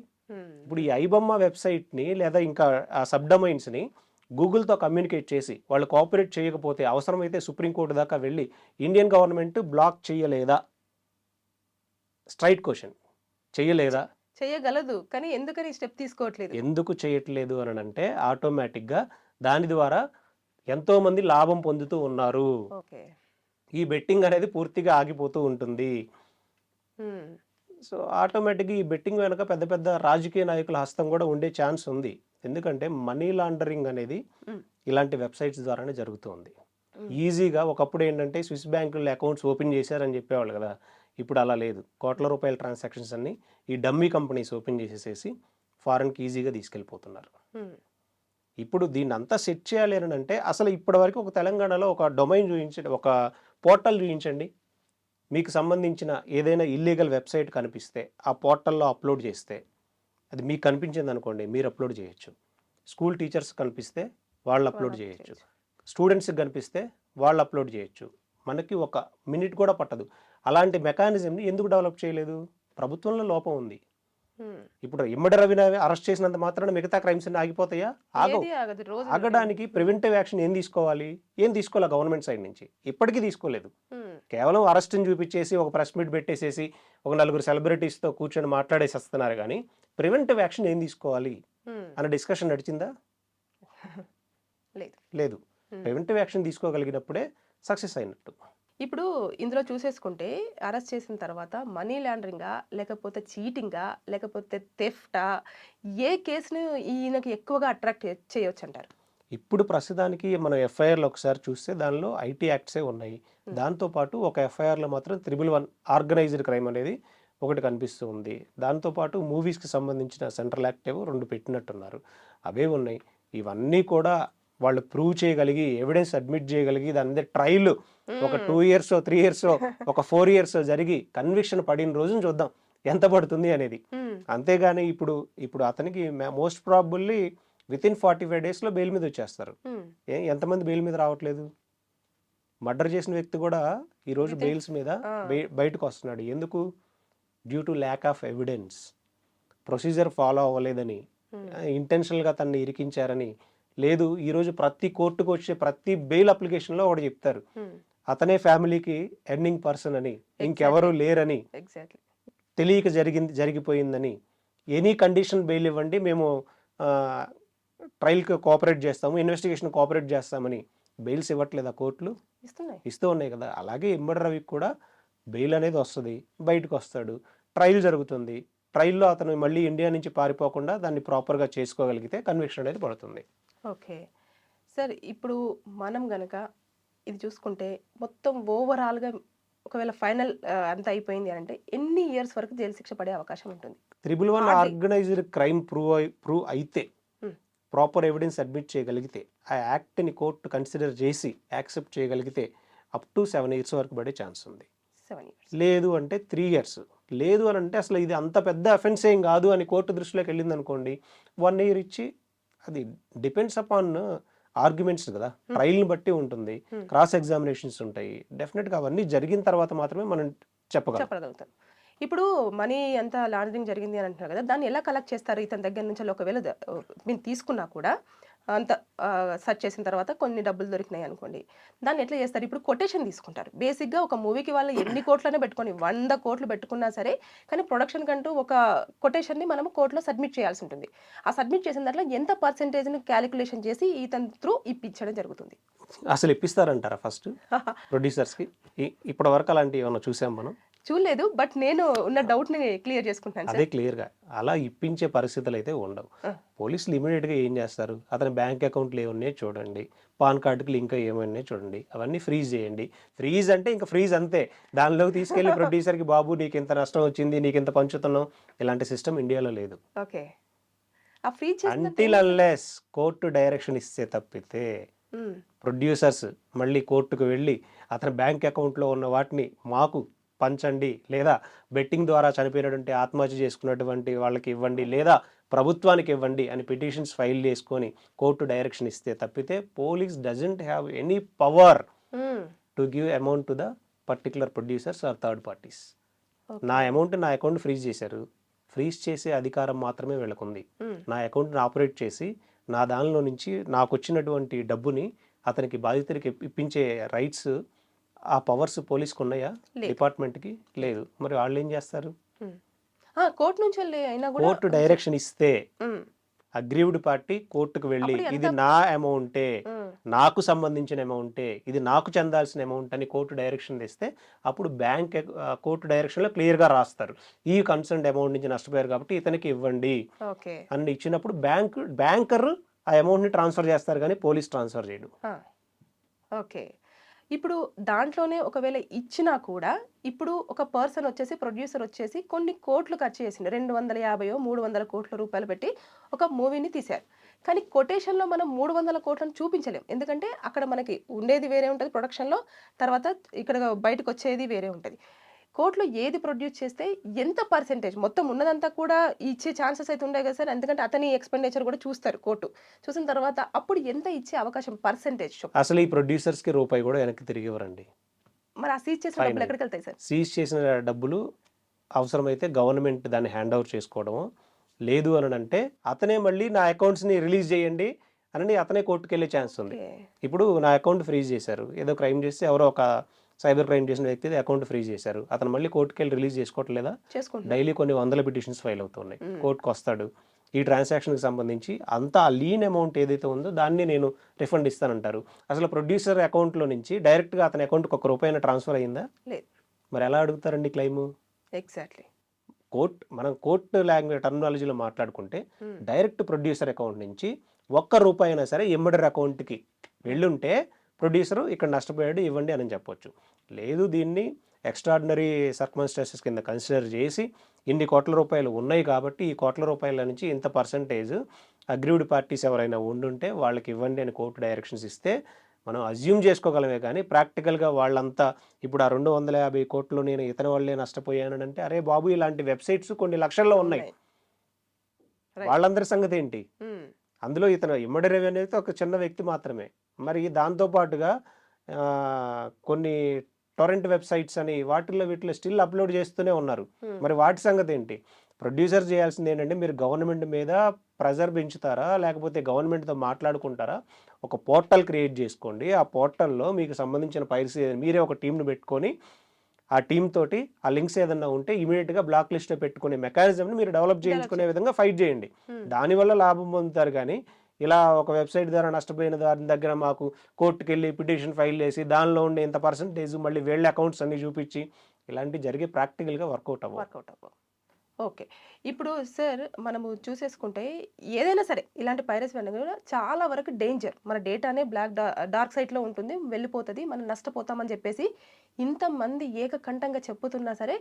ఇప్పుడు ఈ ఐబొమ్మ వెబ్సైట్ని లేదా ఇంకా ఆ సబ్ డొమైన్స్ని గూగుల్తో కమ్యూనికేట్ చేసి వాళ్ళు కోఆపరేట్ చేయకపోతే అవసరమైతే సుప్రీంకోర్టు దాకా వెళ్ళి ఇండియన్ గవర్నమెంట్ బ్లాక్ చేయలేదా? Straight question. చేయలేదా?
చేయగలదు, కానీ ఎందుకని స్టెప్ తీసుకోవట్లేదు?
ఎందుకు చేయట్లేదు అని అంటే ఆటోమేటిక్గా దాని ద్వారా ఎంతోమంది లాభం పొందుతూ ఉన్నారు. ఈ బెట్టింగ్ అనేది పూర్తిగా ఆగిపోతూ ఉంటుంది. సో ఆటోమేటిక్గా ఈ బెట్టింగ్ వెనక పెద్ద పెద్ద రాజకీయ నాయకుల హస్తం కూడా ఉండే ఛాన్స్ ఉంది. ఎందుకంటే మనీ లాండరింగ్ అనేది ఇలాంటి వెబ్సైట్స్ ద్వారానే జరుగుతుంది. ఈజీగా ఒకప్పుడు ఏంటంటే స్విస్ బ్యాంకుల్లో అకౌంట్స్ ఓపెన్ చేశారని చెప్పేవాళ్ళు కదా, ఇప్పుడు అలా లేదు. కోట్ల రూపాయల ట్రాన్సాక్షన్స్ అన్ని ఈ డమ్మీ కంపెనీస్ ఓపెన్ చేసేసేసి ఫారెన్కి ఈజీగా తీసుకెళ్ళిపోతున్నారు. ఇప్పుడు దీన్ని అంతా సెట్ చేయాలి అని అంటే అసలు ఇప్పటివరకు ఒక తెలంగాణలో ఒక డొమైన్ చూపించండి, ఒక పోర్టల్ చూపించండి. మీకు సంబంధించిన ఏదైనా ఇల్లీగల్ వెబ్సైట్ కనిపిస్తే ఆ పోర్టల్లో అప్లోడ్ చేస్తే అది మీకు కనిపించింది అనుకోండి, మీరు అప్లోడ్ చేయొచ్చు. స్కూల్ టీచర్స్ కనిపిస్తే వాళ్ళు అప్లోడ్ చేయొచ్చు, స్టూడెంట్స్కి కనిపిస్తే వాళ్ళు అప్లోడ్ చేయొచ్చు. మనకి ఒక మినిట్ కూడా పట్టదు. అలాంటి మెకానిజంని ఎందుకు డెవలప్ చేయలేదు? ప్రభుత్వంలో లోపం ఉంది. ఇప్పుడు ఇమ్మడి రవిని అరెస్ట్ చేసినంత మాత్రాన మిగతా క్రైమ్స్ అన్ని ఆగిపోతాయా? ఆగడానికి ప్రివెంటివ్ యాక్షన్ ఏం తీసుకోవాలి? ఏం తీసుకోవాలి గవర్నమెంట్ సైడ్ నుంచి? ఇప్పటికీ తీసుకోలేదు. కేవలం అరెస్ట్ని చూపించేసి ఒక ప్రెస్ మీట్ పెట్టేసేసి ఒక నలుగురు సెలబ్రిటీస్తో కూర్చొని మాట్లాడేసి వస్తున్నారు. కానీ ప్రివెంటివ్ యాక్షన్ ఏం తీసుకోవాలి అన్న డిస్కషన్ నడిచిందా? లేదు. ప్రివెంటివ్ యాక్షన్ తీసుకోగలిగినప్పుడే సక్సెస్ అయినట్టు.
ఇప్పుడు ఇందులో చూసేసుకుంటే అరెస్ట్ చేసిన తర్వాత మనీ లాండరింగా, లేకపోతే చీటింగా, లేకపోతే థెఫ్టా, ఏ కేసును ఈయనకి ఎక్కువగా అట్రాక్ట్ చేయొచ్చు అంటారు?
ఇప్పుడు ప్రస్తుతానికి మనం ఎఫ్ఐఆర్లో ఒకసారి చూస్తే దానిలో ఐటీ యాక్ట్సే ఉన్నాయి. దాంతోపాటు ఒక ఎఫ్ఐఆర్లో మాత్రం 111 ఆర్గనైజ్డ్ క్రైమ్ అనేది ఒకటి కనిపిస్తూ ఉంది. దాంతోపాటు మూవీస్కి సంబంధించిన సెంట్రల్ యాక్ట్ ఏవో 2 పెట్టినట్టున్నారు, అవే ఉన్నాయి. ఇవన్నీ కూడా వాళ్ళు ప్రూవ్ చేయగలిగి ఎవిడెన్స్ అడ్మిట్ చేయగలిగి దాని మీద ట్రయల్ ఒక 2 years 3 years ఒక 4 years జరిగి కన్విక్షన్ పడిన రోజున చూద్దాం ఎంత పడుతుంది అనేది. అంతేగాని ఇప్పుడు అతనికి మోస్ట్ ప్రాబబుల్లీ విత్ ఇన్ 45 daysలో బెయిల్ మీద వచ్చేస్తారు. ఎంతమంది బెయిల్ మీద రావట్లేదు? మర్డర్ చేసిన వ్యక్తి కూడా ఈరోజు బెయిల్స్ మీద బయటకు వస్తున్నాడు. ఎందుకు? Due to lack of evidence. Procedure follow అవ్వలేదని, ఇంటెన్షనల్గా తనని ఇరికించారని లేదు. ఈరోజు ప్రతి కోర్టుకు వచ్చే ప్రతి బెయిల్ అప్లికేషన్లో ఒకటి చెప్తారు, అతనే ఫ్యామిలీకి ఎర్నింగ్ పర్సన్ అని, ఇంకెవరూ లేరని, తెలియక జరిగిపోయిందని, ఎనీ కండిషన్ బెయిల్ ఇవ్వండి మేము ట్రయల్కి కోఆపరేట్ చేస్తాము, ఇన్వెస్టిగేషన్ కోఆపరేట్ చేస్తామని బెయిల్స్ ఇవ్వట్లేదా కోర్టులు? ఇస్తూ ఉన్నాయి కదా. అలాగే ఇమ్మడి రవికి కూడా బెయిల్ అనేది వస్తుంది, బయటకు వస్తాడు, ట్రయల్ జరుగుతుంది. ట్రయల్లో అతను మళ్ళీ ఇండియా నుంచి పారిపోకుండా దాన్ని ప్రాపర్గా చేసుకోగలిగితే కన్విక్షన్ అనేది పడుతుంది.
ఓకే సార్, ఇప్పుడు మనం గనక ఇది చూసుకుంటే మొత్తం ఓవరాల్గా ఒకవేళ ఫైనల్ అంత అయిపోయింది అంటే ఎన్ని ఇయర్స్ వరకు జైలు శిక్ష పడే అవకాశం ఉంటుంది? 111
ఆర్గనైజ్డ్ క్రైమ్ ప్రూవ్ అయితే, ప్రాపర్ ఎవిడెన్స్ అడ్మిట్ చేయగలిగితే, ఆ యాక్ట్ని కోర్టు కన్సిడర్ చేసి యాక్సెప్ట్ చేయగలిగితే అప్ టు 7 years వరకు పడే ఛాన్స్ ఉంది.
7 years.
లేదు అంటే 3 years. లేదు అని అంటే అసలు ఇది అంత పెద్ద అఫెన్స్ ఏం కాదు అని కోర్టు దృష్టిలోకి వెళ్ళింది అనుకోండి, 1 year ఇచ్చి, అది డిపెండ్స్ అపాన్ ఆర్గ్యుమెంట్స్ కదా, ట్రయల్ని బట్టి ఉంటుంది, క్రాస్ ఎగ్జామినేషన్స్ ఉంటాయి. డెఫినెట్గా అవన్నీ జరిగిన తర్వాత మాత్రమే మనం చెప్పగలుగుతాం.
ఇప్పుడు మనీ అంతా లాండరింగ్ జరిగింది అని అంటున్నారు కదా, దాన్ని ఎలా కలెక్ట్ చేస్తారు ఇతని దగ్గర నుంచి? ఒకవేళ మీరు తీసుకున్నా కూడా అంత సెర్చ్ చేసిన తర్వాత కొన్ని డబ్బులు దొరికినాయి అనుకోండి, దాన్ని ఎట్లా చేస్తారు? ఇప్పుడు కొటేషన్ తీసుకుంటారు. బేసిక్గా ఒక మూవీకి వాళ్ళు ఎన్ని కోట్లనే పెట్టుకొని 100 కోట్లు పెట్టుకున్నా సరే, కానీ ప్రొడక్షన్ కంటూ ఒక కొటేషన్ని మనం కోర్టులో సబ్మిట్ చేయాల్సి ఉంటుంది. ఆ సబ్మిట్ చేసిన దాంట్లో ఎంత పర్సెంటేజ్ని క్యాలిక్యులేషన్ చేసి ఇతని త్రూ ఇప్పించడం జరుగుతుంది.
అసలు ఇప్పిస్తారంటారా ఫస్ట్ ప్రొడ్యూసర్స్కి? ఇప్పటి వరకు అలాంటివి ఏమైనా చూసాం మనం?
చూడలేదు, బట్ నేను ఉన్న డౌట్ని క్లియర్ చేసుకుంటాను
అదే క్లియర్గా అలా ఇప్పించే పరిస్థితులు అయితే ఉండవు. పోలీసులు ఇమీడియట్గా ఏం చేస్తారు? అతని బ్యాంక్ అకౌంట్లు ఏమున్నాయో చూడండి, పాన్ కార్డుకి లింక్ ఏమన్నాయో చూడండి, అవన్నీ ఫ్రీజ్ చేయండి. ఫ్రీజ్ అంటే ఇంకా ఫ్రీజ్ అంతే. దానిలోకి తీసుకెళ్లి ప్రొడ్యూసర్కి బాబు నీకు ఇంత నష్టం వచ్చింది, నీకు ఇంత పంచుతున్నాం, ఇలాంటి సిస్టమ్ ఇండియాలో లేదు.
ఓకే. ఆ free
until unless court direction ఇస్తే తప్పితే ప్రొడ్యూసర్స్ మళ్ళీ కోర్టుకు వెళ్ళి అతని బ్యాంక్ అకౌంట్లో ఉన్న వాటిని మాకు పంచండి, లేదా బెట్టింగ్ ద్వారా చనిపోయినటువంటి ఆత్మహత్య చేసుకున్నటువంటి వాళ్ళకి ఇవ్వండి, లేదా ప్రభుత్వానికి ఇవ్వండి అని పిటిషన్స్ ఫైల్ చేసుకొని కోర్టు డైరెక్షన్ ఇస్తే తప్పితే police doesn't have any power to give amount to the particular producers or third parties. నా అమౌంట్ నా అకౌంట్ ఫ్రీజ్ చేశారు, ఫ్రీజ్ చేసే అధికారం మాత్రమే వీళ్ళకుంది. నా అకౌంట్ని ఆపరేట్ చేసి నా దానిలో నుంచి నాకు వచ్చినటువంటి డబ్బుని అతనికి బాధితుడికి ఇప్పించే రైట్స్, ఆ పవర్స్ పోలీస్కి ఉన్నాయా? డిపార్ట్మెంట్కి లేదు. మరి వాళ్ళు ఏం చేస్తారు?
కోర్టు నుంచి అయినా కూడా
కోర్టు డైరెక్షన్ ఇస్తే అగ్రీవ్డ్ పార్టీ కోర్టుకు వెళ్ళి ఇది నా అమౌంటే, నాకు సంబంధించిన అమౌంటే, ఇది నాకు చెందాల్సిన అమౌంట్ అని కోర్టు డైరెక్షన్ ఇస్తే అప్పుడు కోర్టు డైరెక్షన్లో క్లియర్గా రాస్తారు ఈ కన్సర్న్ అమౌంట్ నుంచి నష్టపోయారు కాబట్టి ఇతనికి ఇవ్వండి అని ఇచ్చినప్పుడు బ్యాంకర్ ఆ అమౌంట్ని ట్రాన్స్ఫర్ చేస్తారు, కానీ పోలీస్ ట్రాన్స్ఫర్ చేయడు.
ఓకే. ఇప్పుడు దాంట్లోనే ఒకవేళ ఇచ్చినా కూడా ఇప్పుడు ఒక పర్సన్ వచ్చేసి, ప్రొడ్యూసర్ వచ్చేసి కొన్ని కోట్లు ఖర్చు చేసిండు, 250 300 కోట్ల రూపాయలు పెట్టి ఒక మూవీని తీశారు. కానీ కొటేషన్లో మనం 300 కోట్లను చూపించలేం, ఎందుకంటే అక్కడ మనకి ఉండేది వేరే ఉంటుంది ప్రొడక్షన్లో, తర్వాత ఇక్కడ బయటకు వచ్చేది వేరే ఉంటుంది. కోర్టులో ఏది ప్రొడ్యూస్ చేస్తే ఎంత పర్సెంటేజ్ మొత్తం ఉన్నదంతా కూడా ఇచ్చే ఛాన్సెస్ అయితే ఉండే కదా సార్? ఎందుకంటే అతని ఎక్స్పెండిచర్ కూడా చూస్తారు కోర్టు. చూసిన తర్వాత అప్పుడు ఎంత ఇచ్చే అవకాశం పర్సెంటేజ్?
అసలు ఈ ప్రొడ్యూసర్స్కి రూపాయి కూడా వెనక్కి తిరిగి ఇవ్వరండి.
మరి ఆ సీజ్ చేసిన డబ్బులు ఎక్కడికి వెళ్తాయి సార్?
సీజ్ చేసిన డబ్బులు అవసరమైతే గవర్నమెంట్ దాన్ని హ్యాండ్ ఓవర్ చేసుకోవడము, లేదు అని అంటే అతనే మళ్ళీ నా అకౌంట్స్ని రిలీజ్ చేయండి అని అతనే కోర్టుకు వెళ్ళే ఛాన్స్ ఉంది. ఇప్పుడు నా అకౌంట్ ఫ్రీజ్ చేశారు, ఏదో క్రైమ్ చేస్తే ఎవరో ఒక సైబర్ క్రైమ్ చేసిన వ్యక్తి అకౌంట్ ఫ్రీజ్ చేశారు, అతను మళ్ళీ కోర్టుకి వెళ్ళి రిలీజ్ చేసుకోవట్లేదా? డైలీ కొన్ని 100 పిటిషన్స్ ఫైల్ అవుతున్నాయి. కోర్టుకు వస్తాడు, ఈ ట్రాన్సాక్షన్కి సంబంధించి అంతా లీన్ అమౌంట్ ఏదైతే ఉందో దాన్ని నేను రిఫండ్ ఇస్తానంటారు. అసలు ప్రొడ్యూసర్ అకౌంట్లో నుంచి డైరెక్ట్గా అతని అకౌంట్కి ₹1 రూపాయి ట్రాన్స్ఫర్ అయ్యిందా? లేదు. మరి ఎలా అడుగుతారండి క్లెయిమ్?
ఎగ్జాక్ట్లీ.
మనం కోర్టు లాంగ్వేజ్ టర్మినాలజీలో మాట్లాడుకుంటే డైరెక్ట్ ప్రొడ్యూసర్ అకౌంట్ నుంచి ₹1 రూపాయి అయినా సరే ఎమ్మడర్ అకౌంట్కి వెళ్ళుంటే ప్రొడ్యూసరు ఇక్కడ నష్టపోయాడు ఇవ్వండి అని చెప్పొచ్చు. లేదు, దీన్ని ఎక్స్ట్రాడినరీ సర్కమ్స్టాన్సెస్ కింద కన్సిడర్ చేసి ఇన్ని కోట్ల రూపాయలు ఉన్నాయి కాబట్టి ఈ కోట్ల రూపాయల నుంచి ఇంత పర్సంటేజ్ అగ్రీవ్డ్ పార్టీస్ ఎవరైనా ఉండుంటే వాళ్ళకి ఇవ్వండి అని కోర్టు డైరెక్షన్స్ ఇస్తే మనం అజ్యూమ్ చేసుకోగలమే, కానీ ప్రాక్టికల్గా వాళ్ళంతా ఇప్పుడు ఆ 250 కోట్లు నేను ఇతని వాళ్ళే నష్టపోయాను అంటే, అరే బాబు ఇలాంటి వెబ్సైట్స్ కొన్ని లక్షల్లో ఉన్నాయి, వాళ్ళందరి సంగతి ఏంటి? అందులో ఇతను ఇమ్మడి రెవెన్యూ అయితే ఒక చిన్న వ్యక్తి మాత్రమే. మరి దాంతోపాటుగా కొన్ని టొరెంట్ వెబ్సైట్స్ అని వీటిలో స్టిల్ అప్లోడ్ చేస్తూనే ఉన్నారు. మరి వాటి సంగతి ఏంటి? ప్రొడ్యూసర్ చేయాల్సింది ఏంటంటే, మీరు గవర్నమెంట్ మీద ప్రెజర్ పెంచుతారా లేకపోతే గవర్నమెంట్తో మాట్లాడుకుంటారా? ఒక పోర్టల్ క్రియేట్ చేసుకోండి, ఆ పోర్టల్లో మీకు సంబంధించిన పైరసీ మీరే ఒక టీంను పెట్టుకొని ఆ టీమ్ తోటి ఆ లింక్స్ ఏదన్నా ఉంటే ఇమీడియట్గా బ్లాక్ లిస్ట్లో పెట్టుకునే మెకానిజంని మీరు డెవలప్ చేయించుకునే విధంగా ఫైట్ చేయండి. దానివల్ల లాభం పొందుతారు, కానీ ఇలా ఒక వెబ్సైట్ ద్వారా నష్టపోయిన దాని దగ్గర మాకు కోర్టుకు వెళ్ళి పిటిషన్ ఫైల్ చేసి దానిలో ఉండే ఇంత పర్సంటేజ్ మళ్ళీ వీళ్ళ అకౌంట్స్ అన్ని చూపించి ఇలాంటివి జరిగే ప్రాక్టికల్గా వర్కౌట్ అవ్వవు.
ఓకే. ఇప్పుడు సార్ మనము చూసేసుకుంటే ఏదైనా సరే ఇలాంటి పైరసీ అనేది కూడా చాలా వరకు డేంజర్. మన డేటానే డార్క్ సైట్లో ఉంటుంది, వెళ్ళిపోతుంది, మనం నష్టపోతామని చెప్పేసి ఇంతమంది ఏకకంఠంగా చెప్పుతున్నా సరే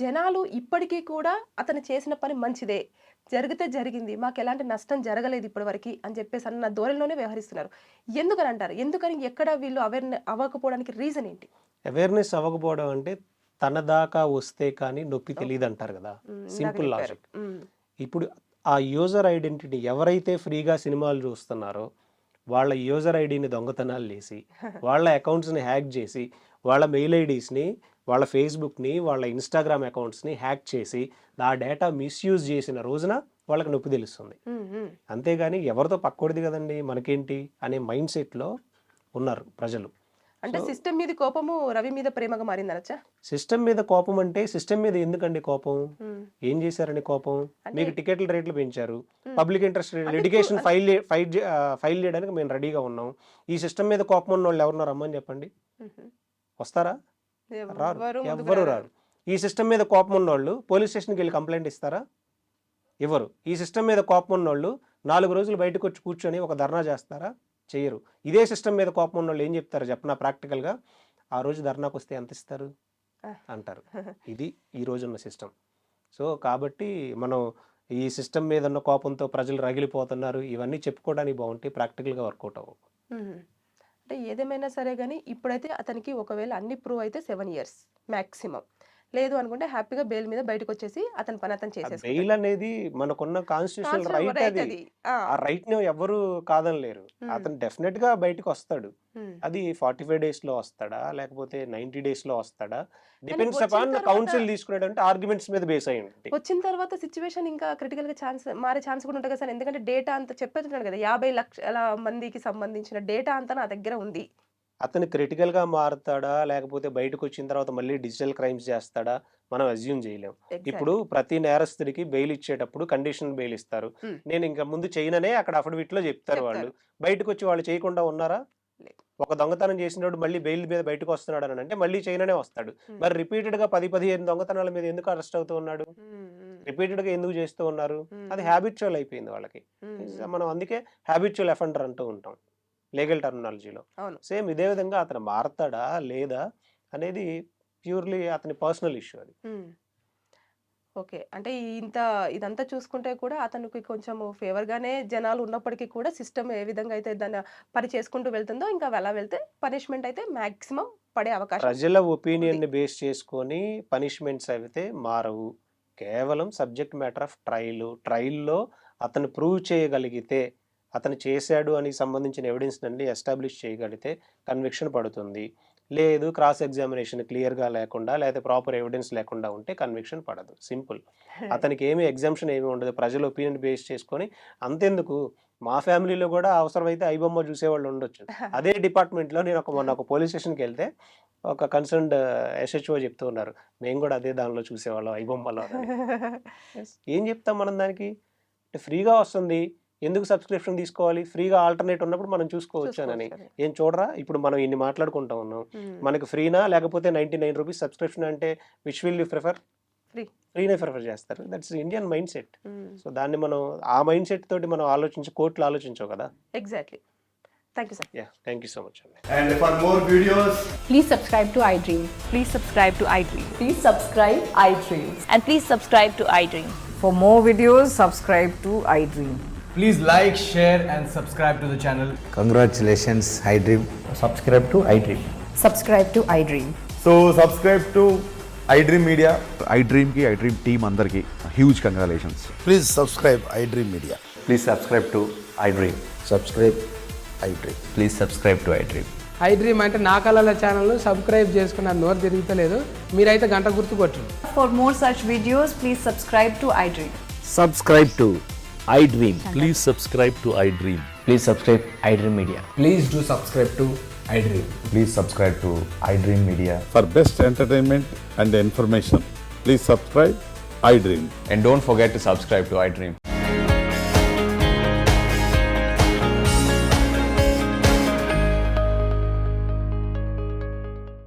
జనాలు ఇప్పటికీ కూడా అతను చేసిన పని మంచిదే, జరిగితే జరిగింది, మాకు ఎలాంటి నష్టం జరగలేదు ఇప్పటివరకు అని చెప్పేసి అన్న ధోరణిలోనే వ్యవహరిస్తున్నారు. ఎందుకని అంటారు? ఎందుకని ఎక్కడ వీళ్ళు అవ్వకపోవడానికి రీజన్ ఏంటి?
అవేర్నెస్ అవ్వకపోవడం అంటే తన దాకా వస్తే కానీ నొప్పి తెలియదు అంటారు కదా, సింపుల్ లాజిక్. ఇప్పుడు ఆ యూజర్ ఐడెంటిటీ ఎవరైతే ఫ్రీగా సినిమాలు చూస్తున్నారో వాళ్ళ యూజర్ ఐడిని దొంగతనాలు చేసి వాళ్ళ అకౌంట్స్ని హ్యాక్ చేసి వాళ్ళ మెయిల్ ఐడీస్ని వాళ్ళ ఫేస్బుక్ని వాళ్ళ ఇన్స్టాగ్రామ్ అకౌంట్స్ని హ్యాక్ చేసి ఆ డేటా మిస్యూజ్ చేసిన రోజున వాళ్ళకి నొప్పి తెలుస్తుంది. అంతేగాని ఎవరితో పక్కోడిది కదండి మనకేంటి అనే మైండ్ సెట్లో ఉన్నారు ప్రజలు.
అంటే సిస్టమ్ మీద కోపము రవి మీద ప్రేమగా మారింది అనొచ్చా?
సిస్టమ్ మీద కోపం అంటే సిస్టమ్ మీద ఎందుకండి కోపం? ఏం చేశారని కోపం? మీకు టికెట్ల రేట్లు పెంచారు, పబ్లిక్ ఇంట్రెస్ట్ లిటిగేషన్ ఫైల్ చేయడానికి మేము రెడీగా ఉన్నాం. ఈ సిస్టమ్ మీద కోపం ఉన్న వాళ్ళు ఎవరున్నారు రమ్మని చెప్పండి, వస్తారా? రారు, ఎవ్వరు రారు. ఈ సిస్టమ్ మీద కోపం ఉన్నోళ్ళు పోలీస్ స్టేషన్కి వెళ్ళి కంప్లైంట్ ఇస్తారా? ఇవ్వరు. ఈ సిస్టమ్ మీద కోపం ఉన్నోళ్ళు 4 రోజులు బయటకు వచ్చి కూర్చొని ఒక ధర్నా చేస్తారా? చేయరు. ఇదే సిస్టమ్ మీద కోపం ఉన్నోళ్ళు ఏం చెప్తారు చెప్పనా ప్రాక్టికల్గా? ఆ రోజు ధర్నాకు వస్తే ఎంత ఇస్తారు అంటారు. ఇది ఈ రోజున్న సిస్టమ్. సో కాబట్టి మనం ఈ సిస్టమ్ మీద ఉన్న కోపంతో ప్రజలు రగిలిపోతున్నారు ఇవన్నీ చెప్పుకోవడానికి బాగుంటాయి, ప్రాక్టికల్గా వర్కౌట్ అవ్వవు.
అంటే ఏదేమైనా సరే కానీ ఇప్పుడైతే అతనికి ఒకవేళ అన్ని ప్రూవ్ అయితే 7 years మ్యాక్సిమం, లేదు అనుకుంటే హ్యాపీగా బెయిల్ మీద బయటకు వచ్చేసి అతని పని అతను చేసేసి
బెయిల్ అనేది మనకున్న కాన్స్టిట్యూషనల్ రైట్. అది ఆ రైట్ ని ఎవరు కాదనలేరు. అతను డెఫినెట్ గా బయటకు వస్తాడు. అది 45 days లో వస్తాడా లేకపోతే 90 days లో వస్తాడా, డిపెండ్స్ అపాన్ కౌన్సిల్ తీసుకునేటువంటి ఆర్గ్యుమెంట్స్ మీద బేస్ అయ్యి ఉంటుంది.
వచ్చిన తర్వాత సిచ్యువేషన్ ఇంకా క్రిటికల్ గా మారే ఛాన్స్ కూడా ఉంటుంది కదా సార్. ఎందుకంటే డేటా అంతా చెప్పేస్తున్నాడు కదా, 50 లక్షల మందికి సంబంధించిన డేటా అంతా నా దగ్గర ఉంది.
అతను క్రిటికల్గా మారుతాడా లేకపోతే బయటకు వచ్చిన తర్వాత మళ్ళీ డిజిటల్ క్రైమ్స్ చేస్తాడా మనం అజ్యూమ్ చేయలేం. ఇప్పుడు ప్రతి నేరస్తుడికి బెయిల్ ఇచ్చేటప్పుడు కండిషనల్ బెయిల్ ఇస్తారు. నేను ఇంకా ముందు చేయననే అక్కడ అఫిడవిట్ లో చెప్తారు వాళ్ళు. బయటకు వచ్చి వాళ్ళు చేయకుండా ఉన్నారా? ఒక దొంగతనం చేసినప్పుడు మళ్ళీ బెయిల్ మీద బయటకు వస్తున్నాడు అని అంటే మళ్ళీ చేయననే వస్తాడు. మరి రిపీటెడ్ గా 10-15 దొంగతనాల మీద ఎందుకు అరెస్ట్ అవుతూ ఉన్నాడు? రిపీటెడ్ గా ఎందుకు చేస్తూ ఉన్నారు? అది హ్యాబిచువల్ అయిపోయింది వాళ్ళకి. మనం అందుకే హ్యాబిచువల్ అఫెండర్ అంటూ ఉంటాం లీగల్ టర్మినాలజీలో. సేమ్ ఇదే విధంగా అతను మారతాడా లేదా అనేది ప్యూర్లీ అతని పర్సనల్ ఇష్యూ అది.
ఓకే, అంటే ఇదంతా చూసుకుంటే కూడా అతనికి కొంచెం ఫేవర్ గానే జనాలు ఉన్నప్పటికీ కూడా సిస్టమ్ ఏ విధంగా అయితే దాన్ని పని చేసుకుంటూ వెళ్తుందో ఇంకా అలా వెళ్తే పనిష్మెంట్ అయితే మాక్సిమం పడే అవకాశం.
ప్రజల ఒపీనియన్ ని బేస్ చేసుకొని పనిష్మెంట్స్ అయితే మారవు. కేవలం సబ్జెక్ట్ మ్యాటర్ ఆఫ్ ట్రయల్లో అతను ప్రూవ్ చేయగలిగితే, అతను చేశాడు అని సంబంధించిన ఎవిడెన్స్ అన్ని ఎస్టాబ్లిష్ చేయగలిగితే కన్విక్షన్ పడుతుంది. లేదు క్రాస్ ఎగ్జామినేషన్ క్లియర్గా లేకుండా లేకపోతే ప్రాపర్ ఎవిడెన్స్ లేకుండా ఉంటే కన్విక్షన్ పడదు. సింపుల్. అతనికి ఏమి ఎగ్జామ్షన్ ఏమి ఉండదు. ప్రజల ఒపీనియన్ బేస్ చేసుకొని అంతెందుకు మా ఫ్యామిలీలో కూడా అవసరమైతే ఐబొమ్మ చూసేవాళ్ళు ఉండొచ్చు. అదే డిపార్ట్మెంట్లో నేను మొన్న ఒక పోలీస్ స్టేషన్కి వెళ్తే ఒక కన్సర్న్డ్ SHO చెప్తూ ఉన్నారు, మేము కూడా అదే దానిలో చూసేవాళ్ళం ఐబొమ్మలో. ఏం చెప్తాం మనం దానికి? ఫ్రీగా వస్తుంది, ఎందుకు సబ్స్క్రిప్షన్ తీసుకోవాలి? ఫ్రీగా ఆల్టర్నేట్ ఉన్నప్పుడు మనం చూసుకోవచ్చు అని. ఏం చూడరా, ఇప్పుడు మనం ఇన్ని మాట్లాడుకుంటా ఉన్నాం, మనకు ఫ్రీనా లేకపోతే 99 రూపీస్ సబ్స్క్రిప్షన్ అంటే విచ్ విల్ యూ ప్రిఫర్? ఫ్రీనే ప్రిఫర్ చేస్తారు. That's Indian mindset. So దాన్ని మనం ఆ మైండ్ సెట్ తోటి మనం కోర్టులు ఆలోచించవు కదా.
Exactly. Thank you, sir.
Yeah, thank you so much.
And for more videos,
please subscribe to iDream.
Please subscribe to iDream.
Please subscribe iDream.
And please subscribe to iDream.
For more videos, subscribe to iDream.
please like, share and subscribe to the channel.
Congratulations, iDream.
Subscribe to iDream.
Subscribe to iDream.
So subscribe to iDream Media.
iDream ki iDream team andarki huge congratulations.
Please subscribe iDream Media.
Please subscribe to iDream.
Subscribe iDream.
Please subscribe to iDream.
iDream అంటే నా కళల channel subscribe చేసుకున్న నోరు తిరుగుతలేదు, మీరైతే గంట గుర్తు కొట్టండి.
For more such videos, please subscribe to iDream.
Subscribe to iDream.
Please subscribe to iDream.
Please subscribe iDream Media.
Please do subscribe to iDream.
Please subscribe to iDream Media.
For best entertainment and information, please subscribe iDream.
And don't forget to subscribe to iDream.